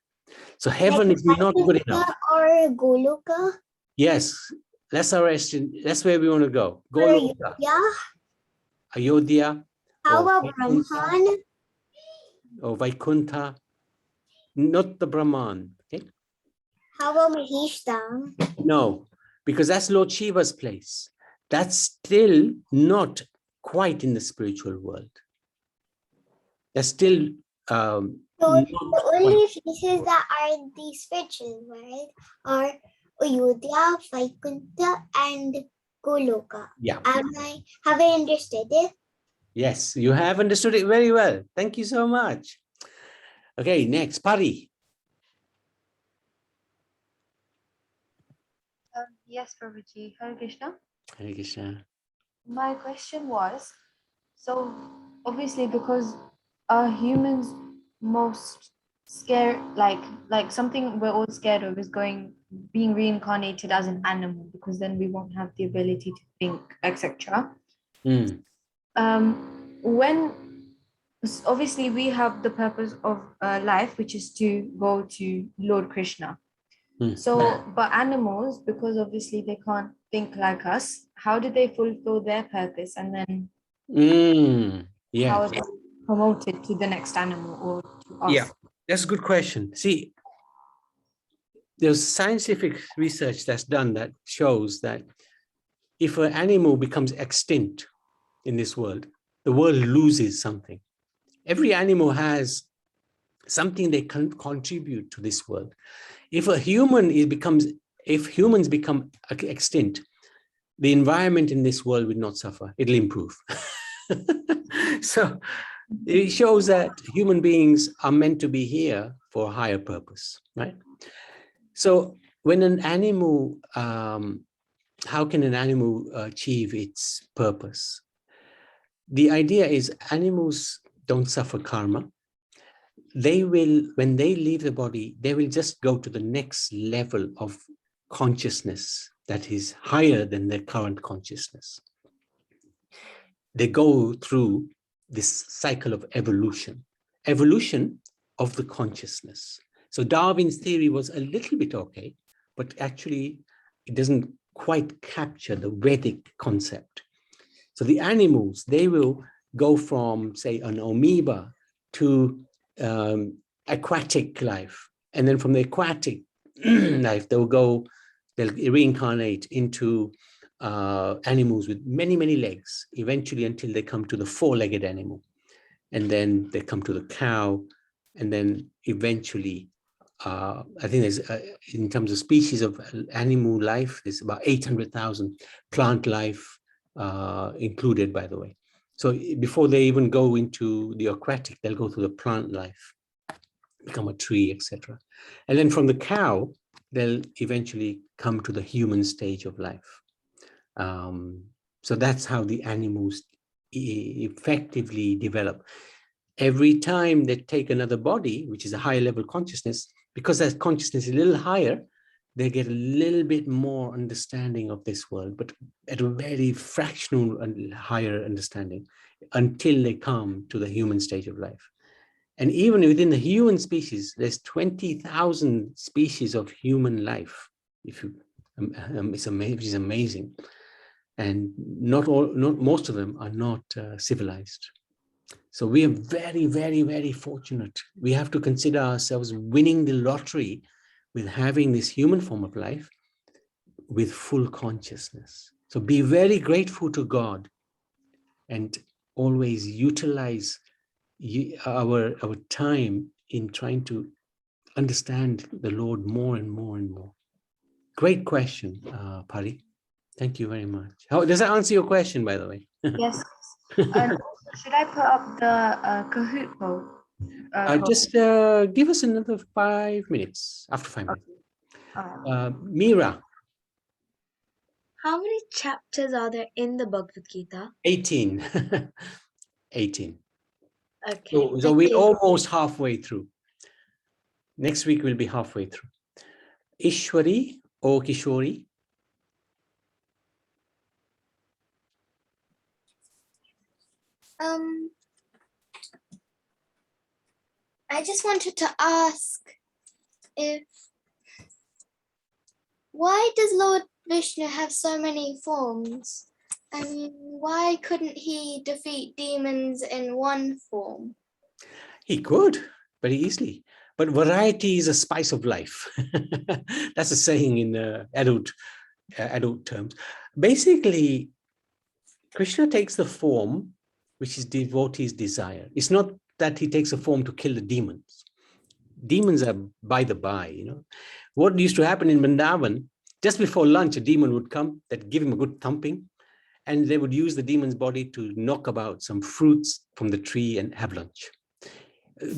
So heaven is not good enough. Or Goloka? Yes, that's our question. That's where we want to go. Goloka, Ayodhya. How about Brahman? Or Vaikuntha. Not the Brahman. Okay. How about Maheshtam? No, because that's Lord Shiva's place. That's still not quite in the spiritual world. That's still So the only places that are in the spiritual world are Ayodhya, Vaikuntha, and Goloka. Yeah. Have I understood it? Yes, you have understood it very well. Thank you so much. Okay, next, Pari. Yes, Prabhuji. Hare Krishna. Hare Krishna. My question was, so obviously because humans most scared, like something we're all scared of is being reincarnated as an animal, because then we won't have the ability to think, etc. When obviously we have the purpose of life, which is to go to Lord Krishna. So, but animals, because obviously they can't think like us, how do they fulfill their purpose, and then how are they promoted to the next animal or to us? Yeah, that's a good question. See, there's scientific research that's done that shows that if an animal becomes extinct, in this world, the world loses something. Every animal has something they can contribute to this world. If humans become extinct, the environment in this world will not suffer, it'll improve. So it shows that human beings are meant to be here for a higher purpose, right? So when an animal, how can an animal achieve its purpose? The idea is animals don't suffer karma. They will, when they leave the body, they will just go to the next level of consciousness that is higher than their current consciousness. They go through this cycle of evolution of the consciousness. So Darwin's theory was a little bit okay, but actually it doesn't quite capture the Vedic concept. So the animals, they will go from, say, an amoeba to aquatic life. And then from the aquatic life, they'll reincarnate into animals with many, many legs, eventually until they come to the four-legged animal. And then they come to the cow. And then eventually, I think there's, in terms of species of animal life, there's about 800,000 plant life included, by the way. So before they even go into the aquatic, they'll go through the plant life, become a tree, etc. And then from the cow, they'll eventually come to the human stage of life. So that's how the animals effectively develop. Every time they take another body, which is a higher level consciousness, because that consciousness is a little higher, they get a little bit more understanding of this world, but at a very fractional and higher understanding until they come to the human stage of life. And even within the human species, there's 20,000 species of human life. If you, it's amazing. And not most of them are not civilized. So we are very, very, very fortunate. We have to consider ourselves winning the lottery with having this human form of life with full consciousness. So be very grateful to God and always utilize our time in trying to understand the Lord more and more and more. Great question, Pari. Thank you very much. How does that answer your question, by the way? Yes. And should I put up the Kahoot poll? Just give us another 5 minutes, after 5 minutes. Meera. How many chapters are there in the Bhagavad Gita? 18. 18. Okay. So we're almost halfway through. Next week we'll be halfway through. Ishwari or Kishori? I just wanted to ask why does Lord Vishnu have so many forms? I mean, why couldn't he defeat demons in one form? He could, very easily. But variety is a spice of life. That's a saying in adult terms. Basically, Krishna takes the form which is devotee's desire. It's not that he takes a form to kill the demons. Demons are by the by, you know. What used to happen in Vrindavan, just before lunch, a demon would come, that give him a good thumping, and they would use the demon's body to knock about some fruits from the tree and have lunch.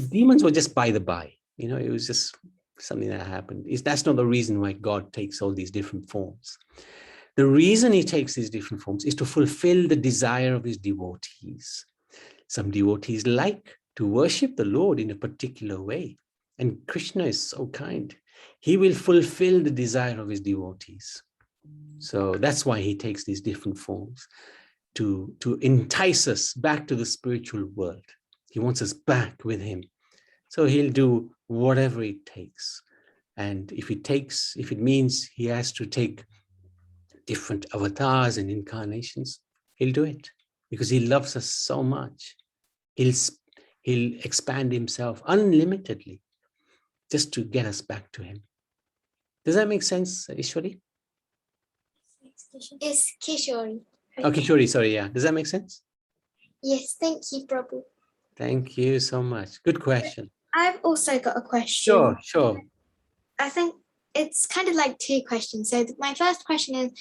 Demons were just by the by, you know, it was just something that happened. That's not the reason why God takes all these different forms. The reason he takes these different forms is to fulfill the desire of his devotees. Some devotees like to worship the Lord in a particular way. And Krishna is so kind. He will fulfill the desire of his devotees. So that's why he takes these different forms to entice us back to the spiritual world. He wants us back with him. So he'll do whatever it takes. And if it means he has to take different avatars and incarnations, he'll do it because he loves us so much. He'll expand himself unlimitedly just to get us back to him. Does that make sense, Ishwari? It's Kishori. Oh, Kishori, sorry, yeah. Does that make sense? Yes, thank you, Prabhu. Thank you so much. Good question. I've also got a question. Sure, sure. I think it's kind of like two questions. So my first question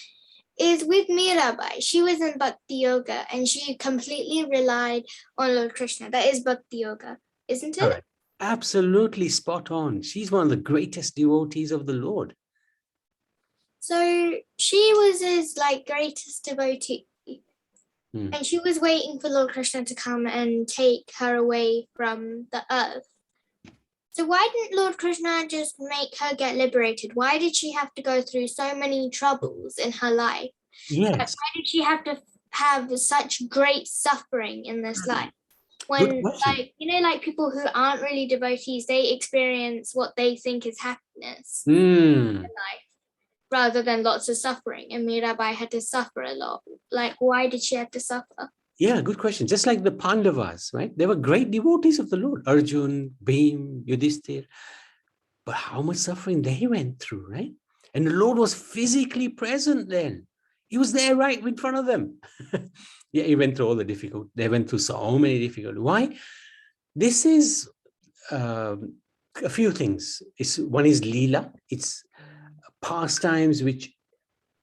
is with Mirabai. She was in Bhakti Yoga and she completely relied on Lord Krishna. That is Bhakti Yoga, isn't it? All right. Absolutely spot on. She's one of the greatest devotees of the Lord. So she was his greatest devotee. And she was waiting for Lord Krishna to come and take her away from the earth. So why didn't Lord Krishna just make her get liberated? Why did she have to go through so many troubles in her life? Yes. Why did she have to have such great suffering in this life? Good When, question. people who aren't really devotees, they experience what they think is happiness Hmm. in life, rather than lots of suffering. And Mirabai had to suffer a lot. Why did she have to suffer? Yeah, good question. Just like the Pandavas, right? They were great devotees of the Lord. Arjun, Bhim, Yudhishthir. But how much suffering they went through, right? And the Lord was physically present then. He was there right in front of them. Yeah, he went through all the difficult. They went through so many difficulties. Why? This is a few things. One is Leela. It's pastimes which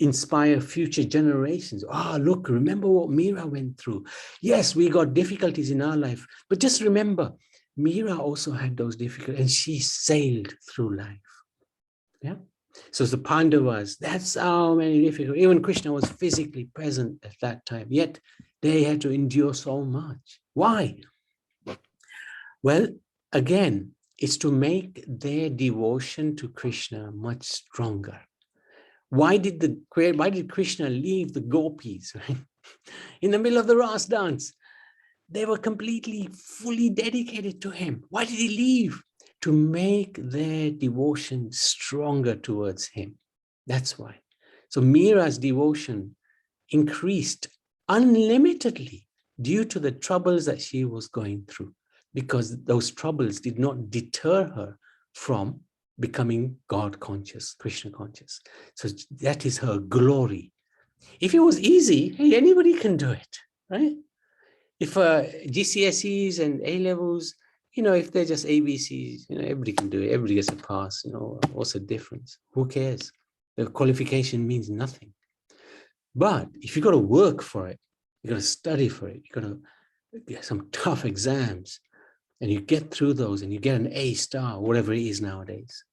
inspire future generations. Look, remember what Meera went through. Yes, we got difficulties in our life, but just remember, Meera also had those difficulties and she sailed through life. Yeah. So the Pandavas, that's how many difficulties. Even Krishna was physically present at that time, yet they had to endure so much. Why? Well, again, it's to make their devotion to Krishna much stronger. Why did Krishna leave the gopis, right? In the middle of the Ras dance? They were completely, fully dedicated to him. Why did he leave? To make their devotion stronger towards him. That's why. So Meera's devotion increased unlimitedly due to the troubles that she was going through, because those troubles did not deter her from becoming God conscious, Krishna conscious. So that is her glory. If it was easy, hey, anybody can do it, right? If GCSEs and A levels, if they're just ABCs, everybody can do it. Everybody gets a pass. What's the difference? Who cares? The qualification means nothing. But if you've got to work for it, you've got to study for it, you've got to get some tough exams, and you get through those and you get an A star, whatever it is nowadays,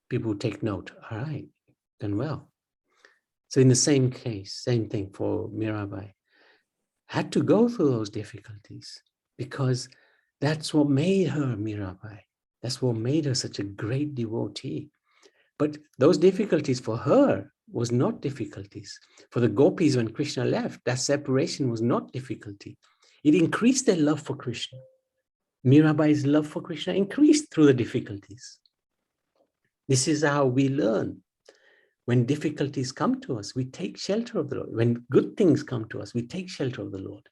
people take note. All right, done well. So in the same case, same thing for Mirabai. Had to go through those difficulties because that's what made her Mirabai. That's what made her such a great devotee. But those difficulties for her was not difficulties. For the gopis, when Krishna left, that separation was not difficulty. It increased their love for Krishna. Mirabai's love for Krishna increased through the difficulties. This is how we learn. When difficulties come to us, we take shelter of the Lord. When good things come to us, we take shelter of the Lord.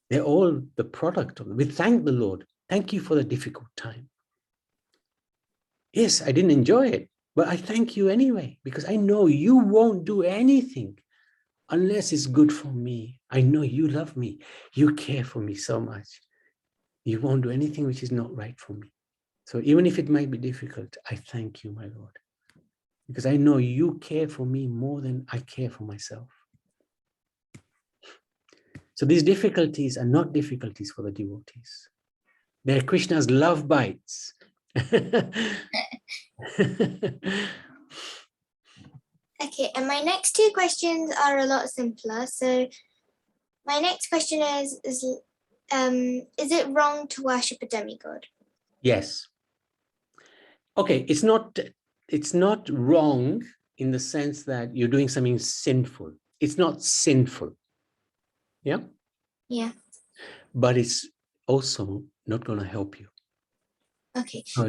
They're all the product of it. We thank the Lord. Thank you for the difficult time. Yes, I didn't enjoy it, but I thank you anyway, because I know you won't do anything unless it's good for me. I know you love me. You care for me so much. You won't do anything which is not right for me. So even if it might be difficult, I thank you, my Lord, because I know you care for me more than I care for myself. So these difficulties are not difficulties for the devotees. They're Krishna's love bites. Okay, and my next two questions are a lot simpler. So my next question is it wrong to worship a demigod? Yes. Okay, it's not wrong in the sense that you're doing something sinful. It's not sinful. Yeah? Yeah. But it's also not going to help you. Okay, so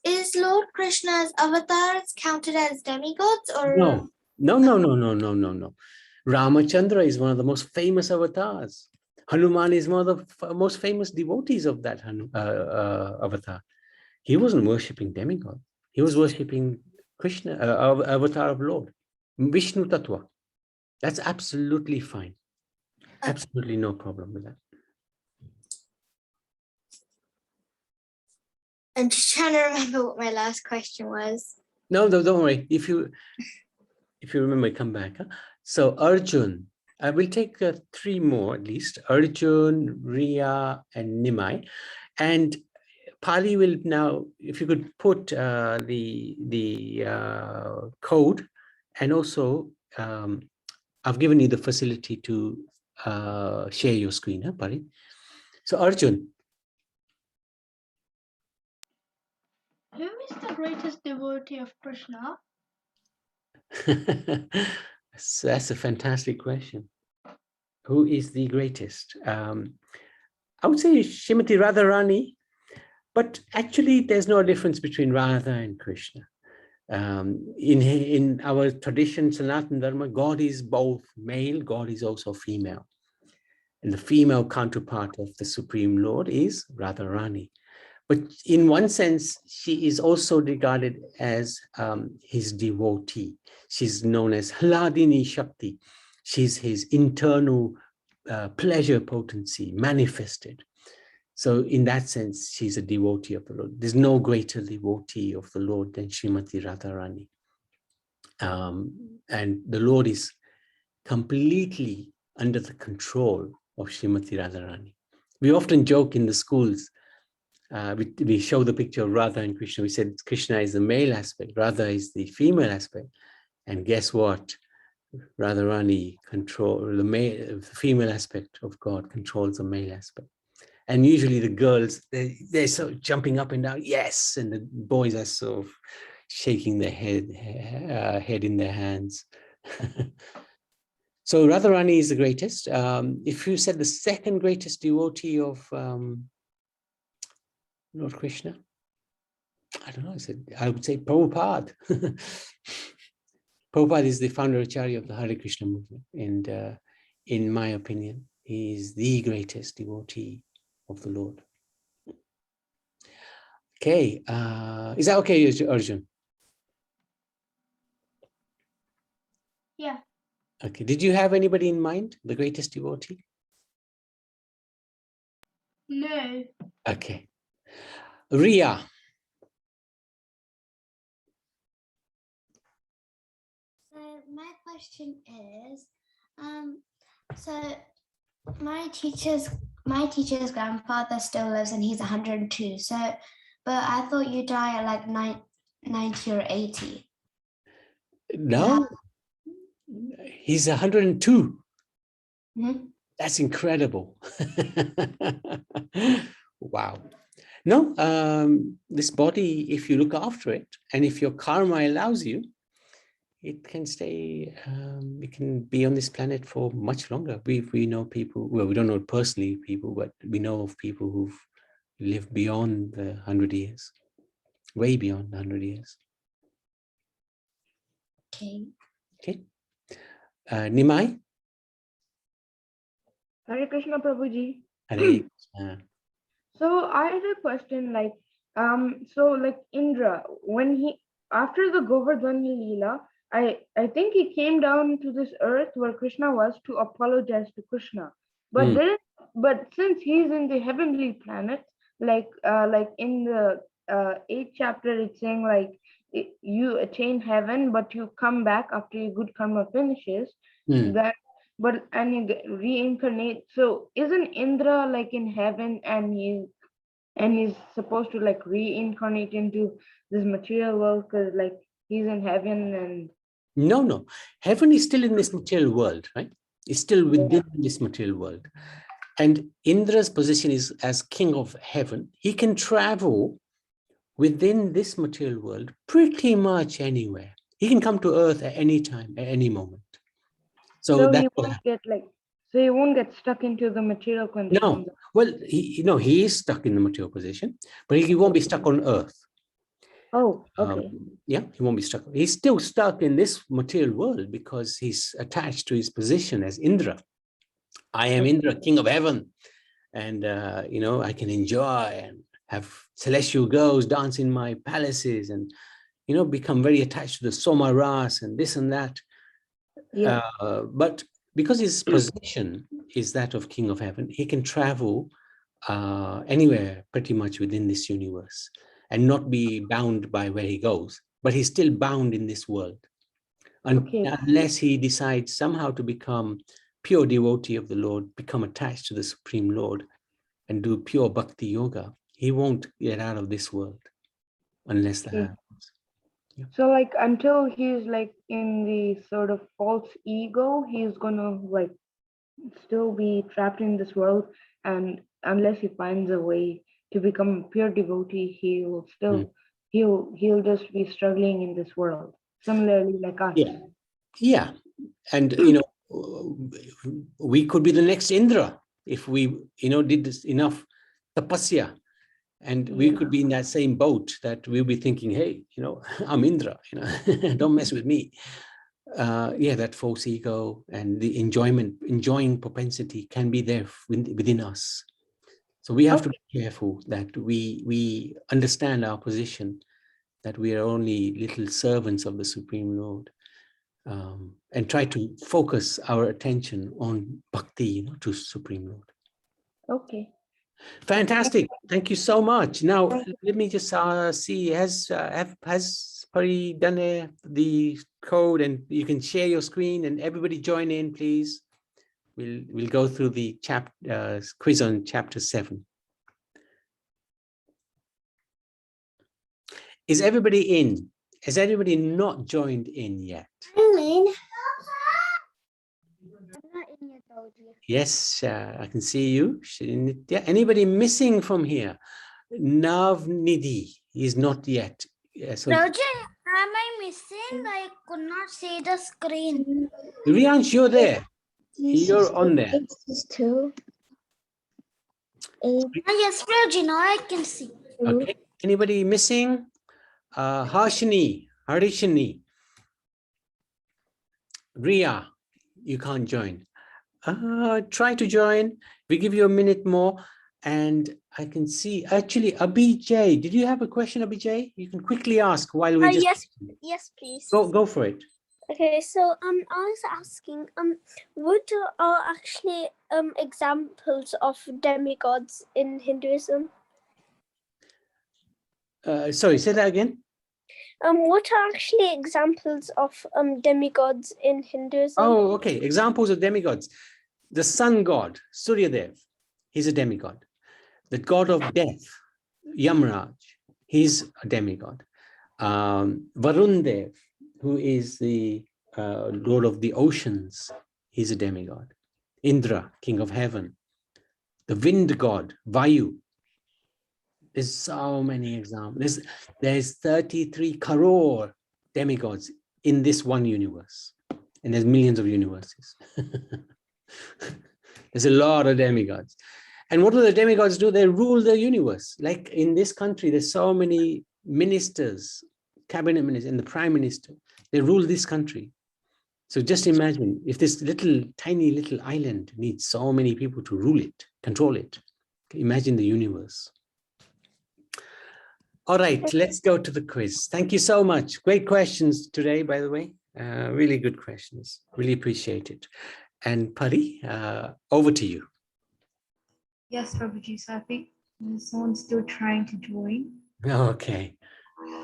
is Lord Krishna's avatars counted as demigods or? No. Ramachandra is one of the most famous avatars. Hanuman is one of the most famous devotees of that avatar. He wasn't worshipping demigod. He was worshipping Krishna, avatar of Lord, Vishnu Tattva. That's absolutely fine. Absolutely no problem with that. I'm just trying to remember what my last question was. No, don't worry. If you remember, come back. Huh? So Arjun, I will take 3 more at least. Arjun, Riya, and Nimai. And Pali will now, if you could put the code, and also I've given you the facility to share your screen, huh, Pali? So Arjun. Who is the greatest devotee of Krishna? So that's a fantastic question. Who is the greatest? I would say Srimati Radharani, but actually there's no difference between Radha and Krishna. In our tradition, Sanatana Dharma, God is both male, God is also female. And the female counterpart of the Supreme Lord is Radharani. But in one sense, she is also regarded as his devotee. She's known as Hladini Shakti. She's his internal pleasure potency manifested. So in that sense, she's a devotee of the Lord. There's no greater devotee of the Lord than Srimati Radharani. And the Lord is completely under the control of Srimati Radharani. We often joke in the schools, we show the picture of Radha and Krishna. We said Krishna is the male aspect, Radha is the female aspect. And guess what? Radharani controls the female aspect of God, controls the male aspect. And usually the girls, they're so jumping up and down, yes, and the boys are sort of shaking their head in their hands. So Radharani is the greatest. If you said the second greatest devotee of Lord Krishna, I don't know, I would say Prabhupada. Prabhupada is the founder Acharya of the Hare Krishna movement. And in my opinion, he is the greatest devotee of the Lord. Okay, is that okay, Arjun? Yeah. Okay, did you have anybody in mind, the greatest devotee? No. Okay. Riya. So my question is, so my teacher's grandfather still lives and he's 102. So, but I thought you die at like 90 or 80. No, he's 102. Mm-hmm. That's incredible. Wow. No, this body, if you look after it, and if your karma allows you, it can stay, it can be on this planet for much longer. We know people, well, we don't know personally people, but we know of people who've lived beyond the 100 years, way beyond 100 years. Okay. Okay. Nimai? Hare Krishna Prabhuji. Hare Krishna. So I had a question, like, so like Indra, when he, after the Govardhani Leela, I think he came down to this earth where Krishna was to apologize to Krishna. But but since he's in the heavenly planets, like in the 8th chapter, it's saying like you attain heaven, but you come back after your good karma finishes. That, but and you reincarnate. So isn't Indra like in heaven and he's supposed to like reincarnate into this material world because like he's in heaven and No. Heaven is still in this material world, right? It's still within this material world. And Indra's position is as king of heaven. He can travel within this material world pretty much anywhere. He can come to earth at any time, at any moment. So he won't get like, so he won't get stuck into the material condition. No, well, he is stuck in the material position, but he won't be stuck on earth. Oh, okay. Yeah, he won't be stuck. He's still stuck in this material world because he's attached to his position as Indra. I am Indra, king of heaven. And, I can enjoy and have celestial girls dance in my palaces and, become very attached to the Soma Ras and this and that. Yeah. But because his position is that of King of Heaven, he can travel anywhere pretty much within this universe and not be bound by where he goes, but he's still bound in this world. Unless he decides somehow to become pure devotee of the Lord, become attached to the Supreme Lord and do pure Bhakti Yoga, he won't get out of this world unless that happens. Yeah. So like until he's like in the sort of false ego, he's gonna like still be trapped in this world, and unless he finds a way to become a pure devotee, he will still he'll just be struggling in this world, similarly like us. Yeah. And we could be the next Indra if we did this enough tapasya, and we could be in that same boat that we'll be thinking, hey, I'm Indra, don't mess with me. That false ego and the enjoying propensity can be there within us. So we have to be careful that we understand our position, that we are only little servants of the Supreme Lord, and try to focus our attention on bhakti to Supreme Lord. Okay. Fantastic. Thank you so much. Now, let me just see, has Pari done the code, and you can share your screen and everybody join in, please. We'll go through the quiz on chapter 7. Is everybody in? Has anybody not joined in yet? I'm in. I'm not in yet, though, dear. Yes, I can see you. Anybody missing from here? Navnidhi is not yet. So Roger, am I missing? I could not see the screen. Riansh, you're there. You're on there. Yes, Roger, now I can see. Okay. Anybody missing? Harshini, Ria, you can't join. Try to join. We give you a minute more. And I can see, actually, Abhijay, did you have a question, Abhijay? You can quickly ask while we just... Yes, please. Go for it. Okay, so I was asking, what are actually examples of demigods in Hinduism? Sorry, say that again. What are actually examples of demigods in Hinduism? Oh, okay. Examples of demigods. The sun god, Suryadev, he's a demigod. The god of death, Yamraj, he's a demigod. Varun Dev, who is the lord of the oceans, he's a demigod. Indra, king of heaven. The wind god, Vayu. There's so many examples. There's 33 crore demigods in this one universe. And there's millions of universes. There's a lot of demigods. And what do the demigods do? They rule the universe. Like in this country, there's so many ministers, cabinet ministers, and the prime minister. They rule this country. So just imagine if this tiny little island needs so many people to rule it, control it. Imagine the universe. All right, let's go to the quiz. Thank you so much. Great questions today, by the way. Really good questions. Really appreciate it. And Pari, over to you. Yes, Prabhuji, so I think someone's still trying to join. Okay.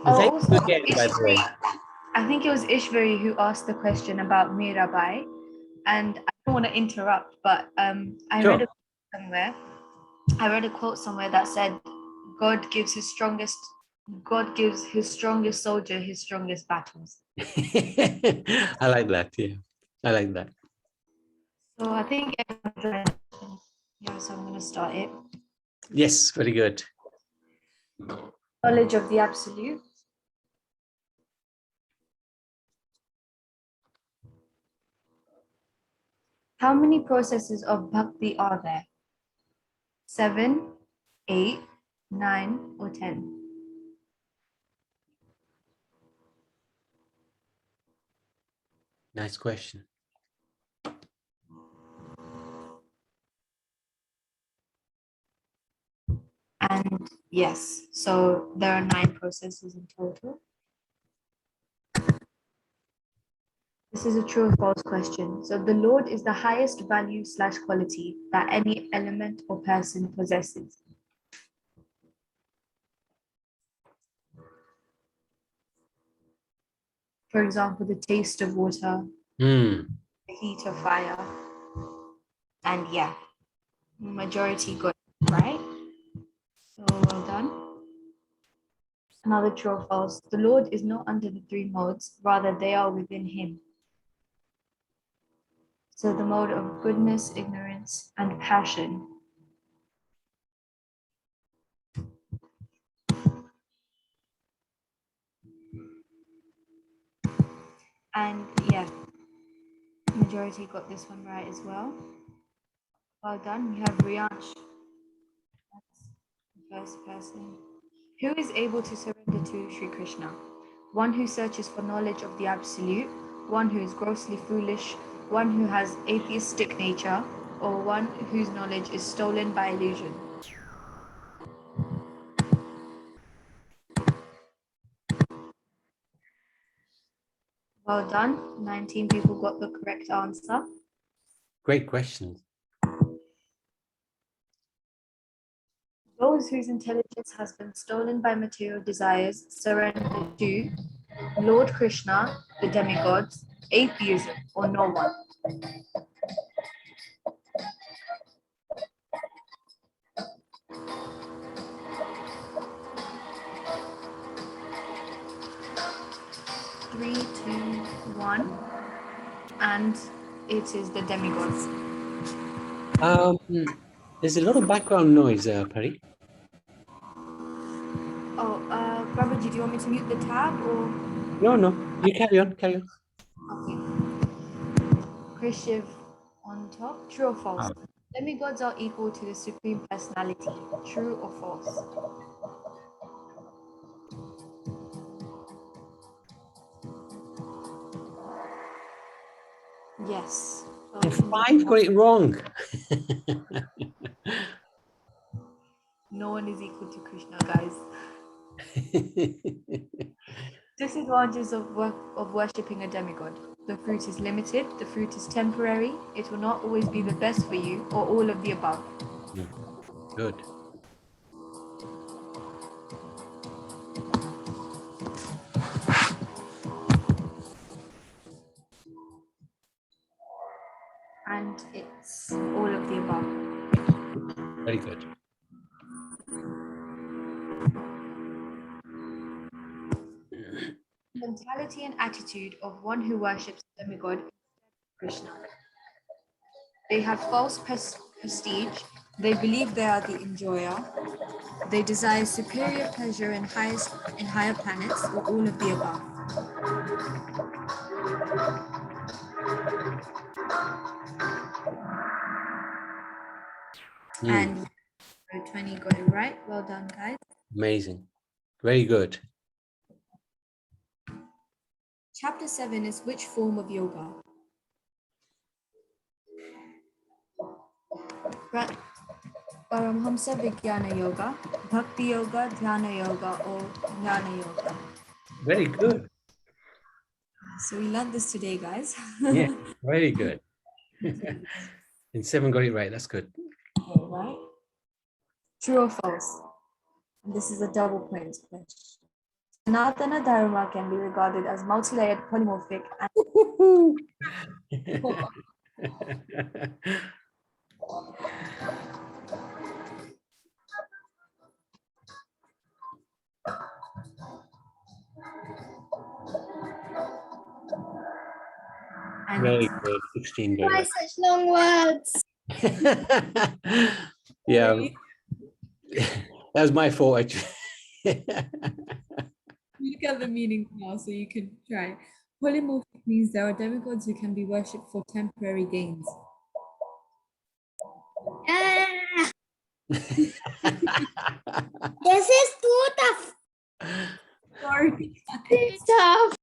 Well, thank you again, by the way. I think it was Ishvari who asked the question about Mirabai, and I don't want to interrupt, but I read a quote somewhere that said, God gives his strongest soldier his strongest battles. I like that. Yeah, I like that. So I think so I'm going to start it. Yes, very good. Knowledge of the absolute. How many processes of bhakti are there? 7, 8, 9, or 10? Nice question. And yes, so there are 9 processes in total. This is a true or false question. So the Lord is the highest value / quality that any element or person possesses. For example, the taste of water, the heat of fire. And yeah, majority got it right. So well done. Another true or false. The Lord is not under the three modes, rather they are within him. So the mode of goodness, ignorance, and passion. And yeah, majority got this one right as well. Well done. We have Riyansh. That's the first person. Who is able to surrender to Sri Krishna? One who searches for knowledge of the absolute, one who is grossly foolish, one who has atheistic nature, or one whose knowledge is stolen by illusion. Well done. 19 people got the correct answer. Great questions. Those whose intelligence has been stolen by material desires surrender to Lord Krishna, the demigods, atheism, or no one. Three, two, one, and it is the demigods. There's a lot of background noise, Pari. Oh, Babaji, do you want me to mute the tab or? No, you carry on, carry on. Okay. Krishiv on top. True or false? Demigods are equal to the Supreme Personality. True or false? Yes. And 5 got it wrong. No one is equal to Krishna, guys. Disadvantages of worshipping a demigod. The fruit is limited, the fruit is temporary, it will not always be the best for you, or all of the above. Good. And it's all of the above. Very good. Mentality and attitude of one who worships a demigod is Krishna. They have false prestige, they believe they are the enjoyer, they desire superior pleasure in higher planets, or all of the above. And 20 got it right. Well done, guys. Amazing. Very good. Chapter 7 is which form of yoga? Paramhamsa Vijnana Yoga, Bhakti Yoga, Dhyana Yoga, or Jnana Yoga. Very good. So we learned this today, guys. Yeah, very good. And 7 got it right. That's good. All right. True or false? And this is a double point question. Sanatana Dharma can be regarded as multi-layered, polymorphic, and Very good. 16 got it Why right. such long words? Yeah. That was my fault, actually. look at the meaning now so you can try. Polymorphic means there are demigods who can be worshipped for temporary gains. This is too tough. Sorry. It's tough.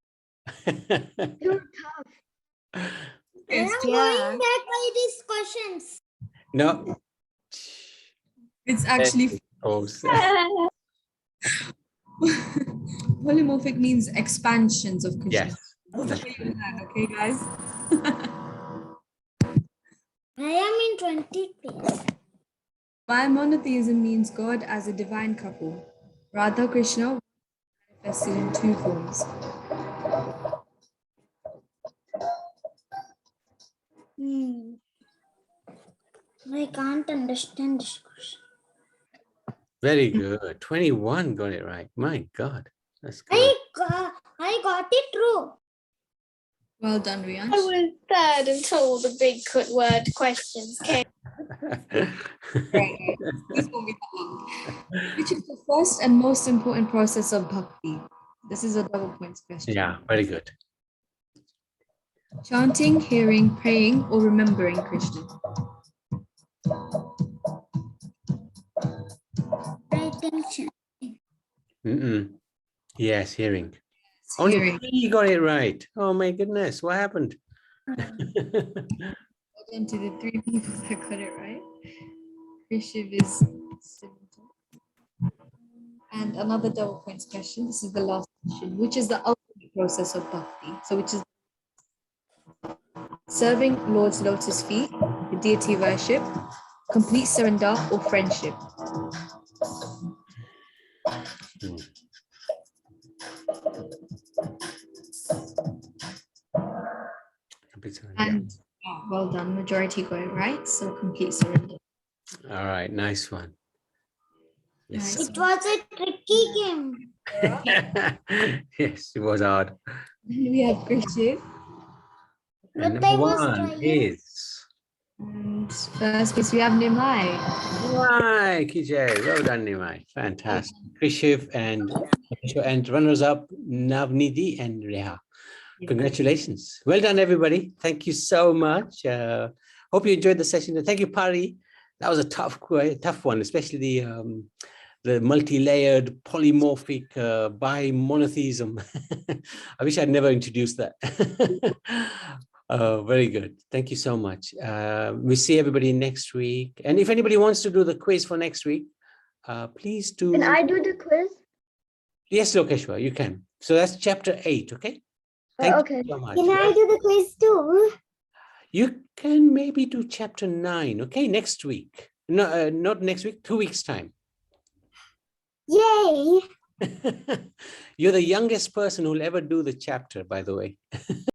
Too tough. I'm going back by these questions. No. It's actually false. polymorphic means expansions of Krishna. Yes. Okay, guys. I am in 20, please. Why monotheism means God as a divine couple. Radha Krishna manifested in two forms. I can't understand this question. Very good. 21 got it right. My God. That's good. I got it true. Well done, Riansh. I was sad until the big word questions came. Right. This won't be that long. Which is the first and most important process of bhakti? This is a double points question. Yeah, very good. Chanting, hearing, praying, or remembering Krishna. Attention. Yes, hearing. Only Hearing. 3 got it right. Oh my goodness, what happened? Well done to the 3 people that got it right. Rishiv is 70. And another double points question. This is the last question. Which is the ultimate process of bhakti? So which is serving Lord's lotus feet, deity worship, complete surrender, or friendship? And well done, majority got it right. So complete surrender. All right, nice one. Yes. It was a tricky game. Yes, it was hard. Then we have Krishiv. And But I number was 1 trying. is And first place we have Nimai. Nimai Kijay. Well done, Nimai. Fantastic. Krishiv and runners up Navnidhi and Reha. Congratulations. Well done, everybody. Thank you so much. Hope you enjoyed the session. And thank you, Pari. That was a tough one, especially the multi-layered, polymorphic, bi-monotheism. I wish I'd never introduced that. Very good. Thank you so much. We'll see everybody next week. And if anybody wants to do the quiz for next week, please do. Can I do the quiz? Yes, Lokeshwar, you can. So that's chapter 8, okay? Thank you so much. Can I do the quiz too? You can maybe do chapter 9, okay? Next week. No, not next week, 2 weeks' time. Yay! You're the youngest person who'll ever do the chapter, by the way.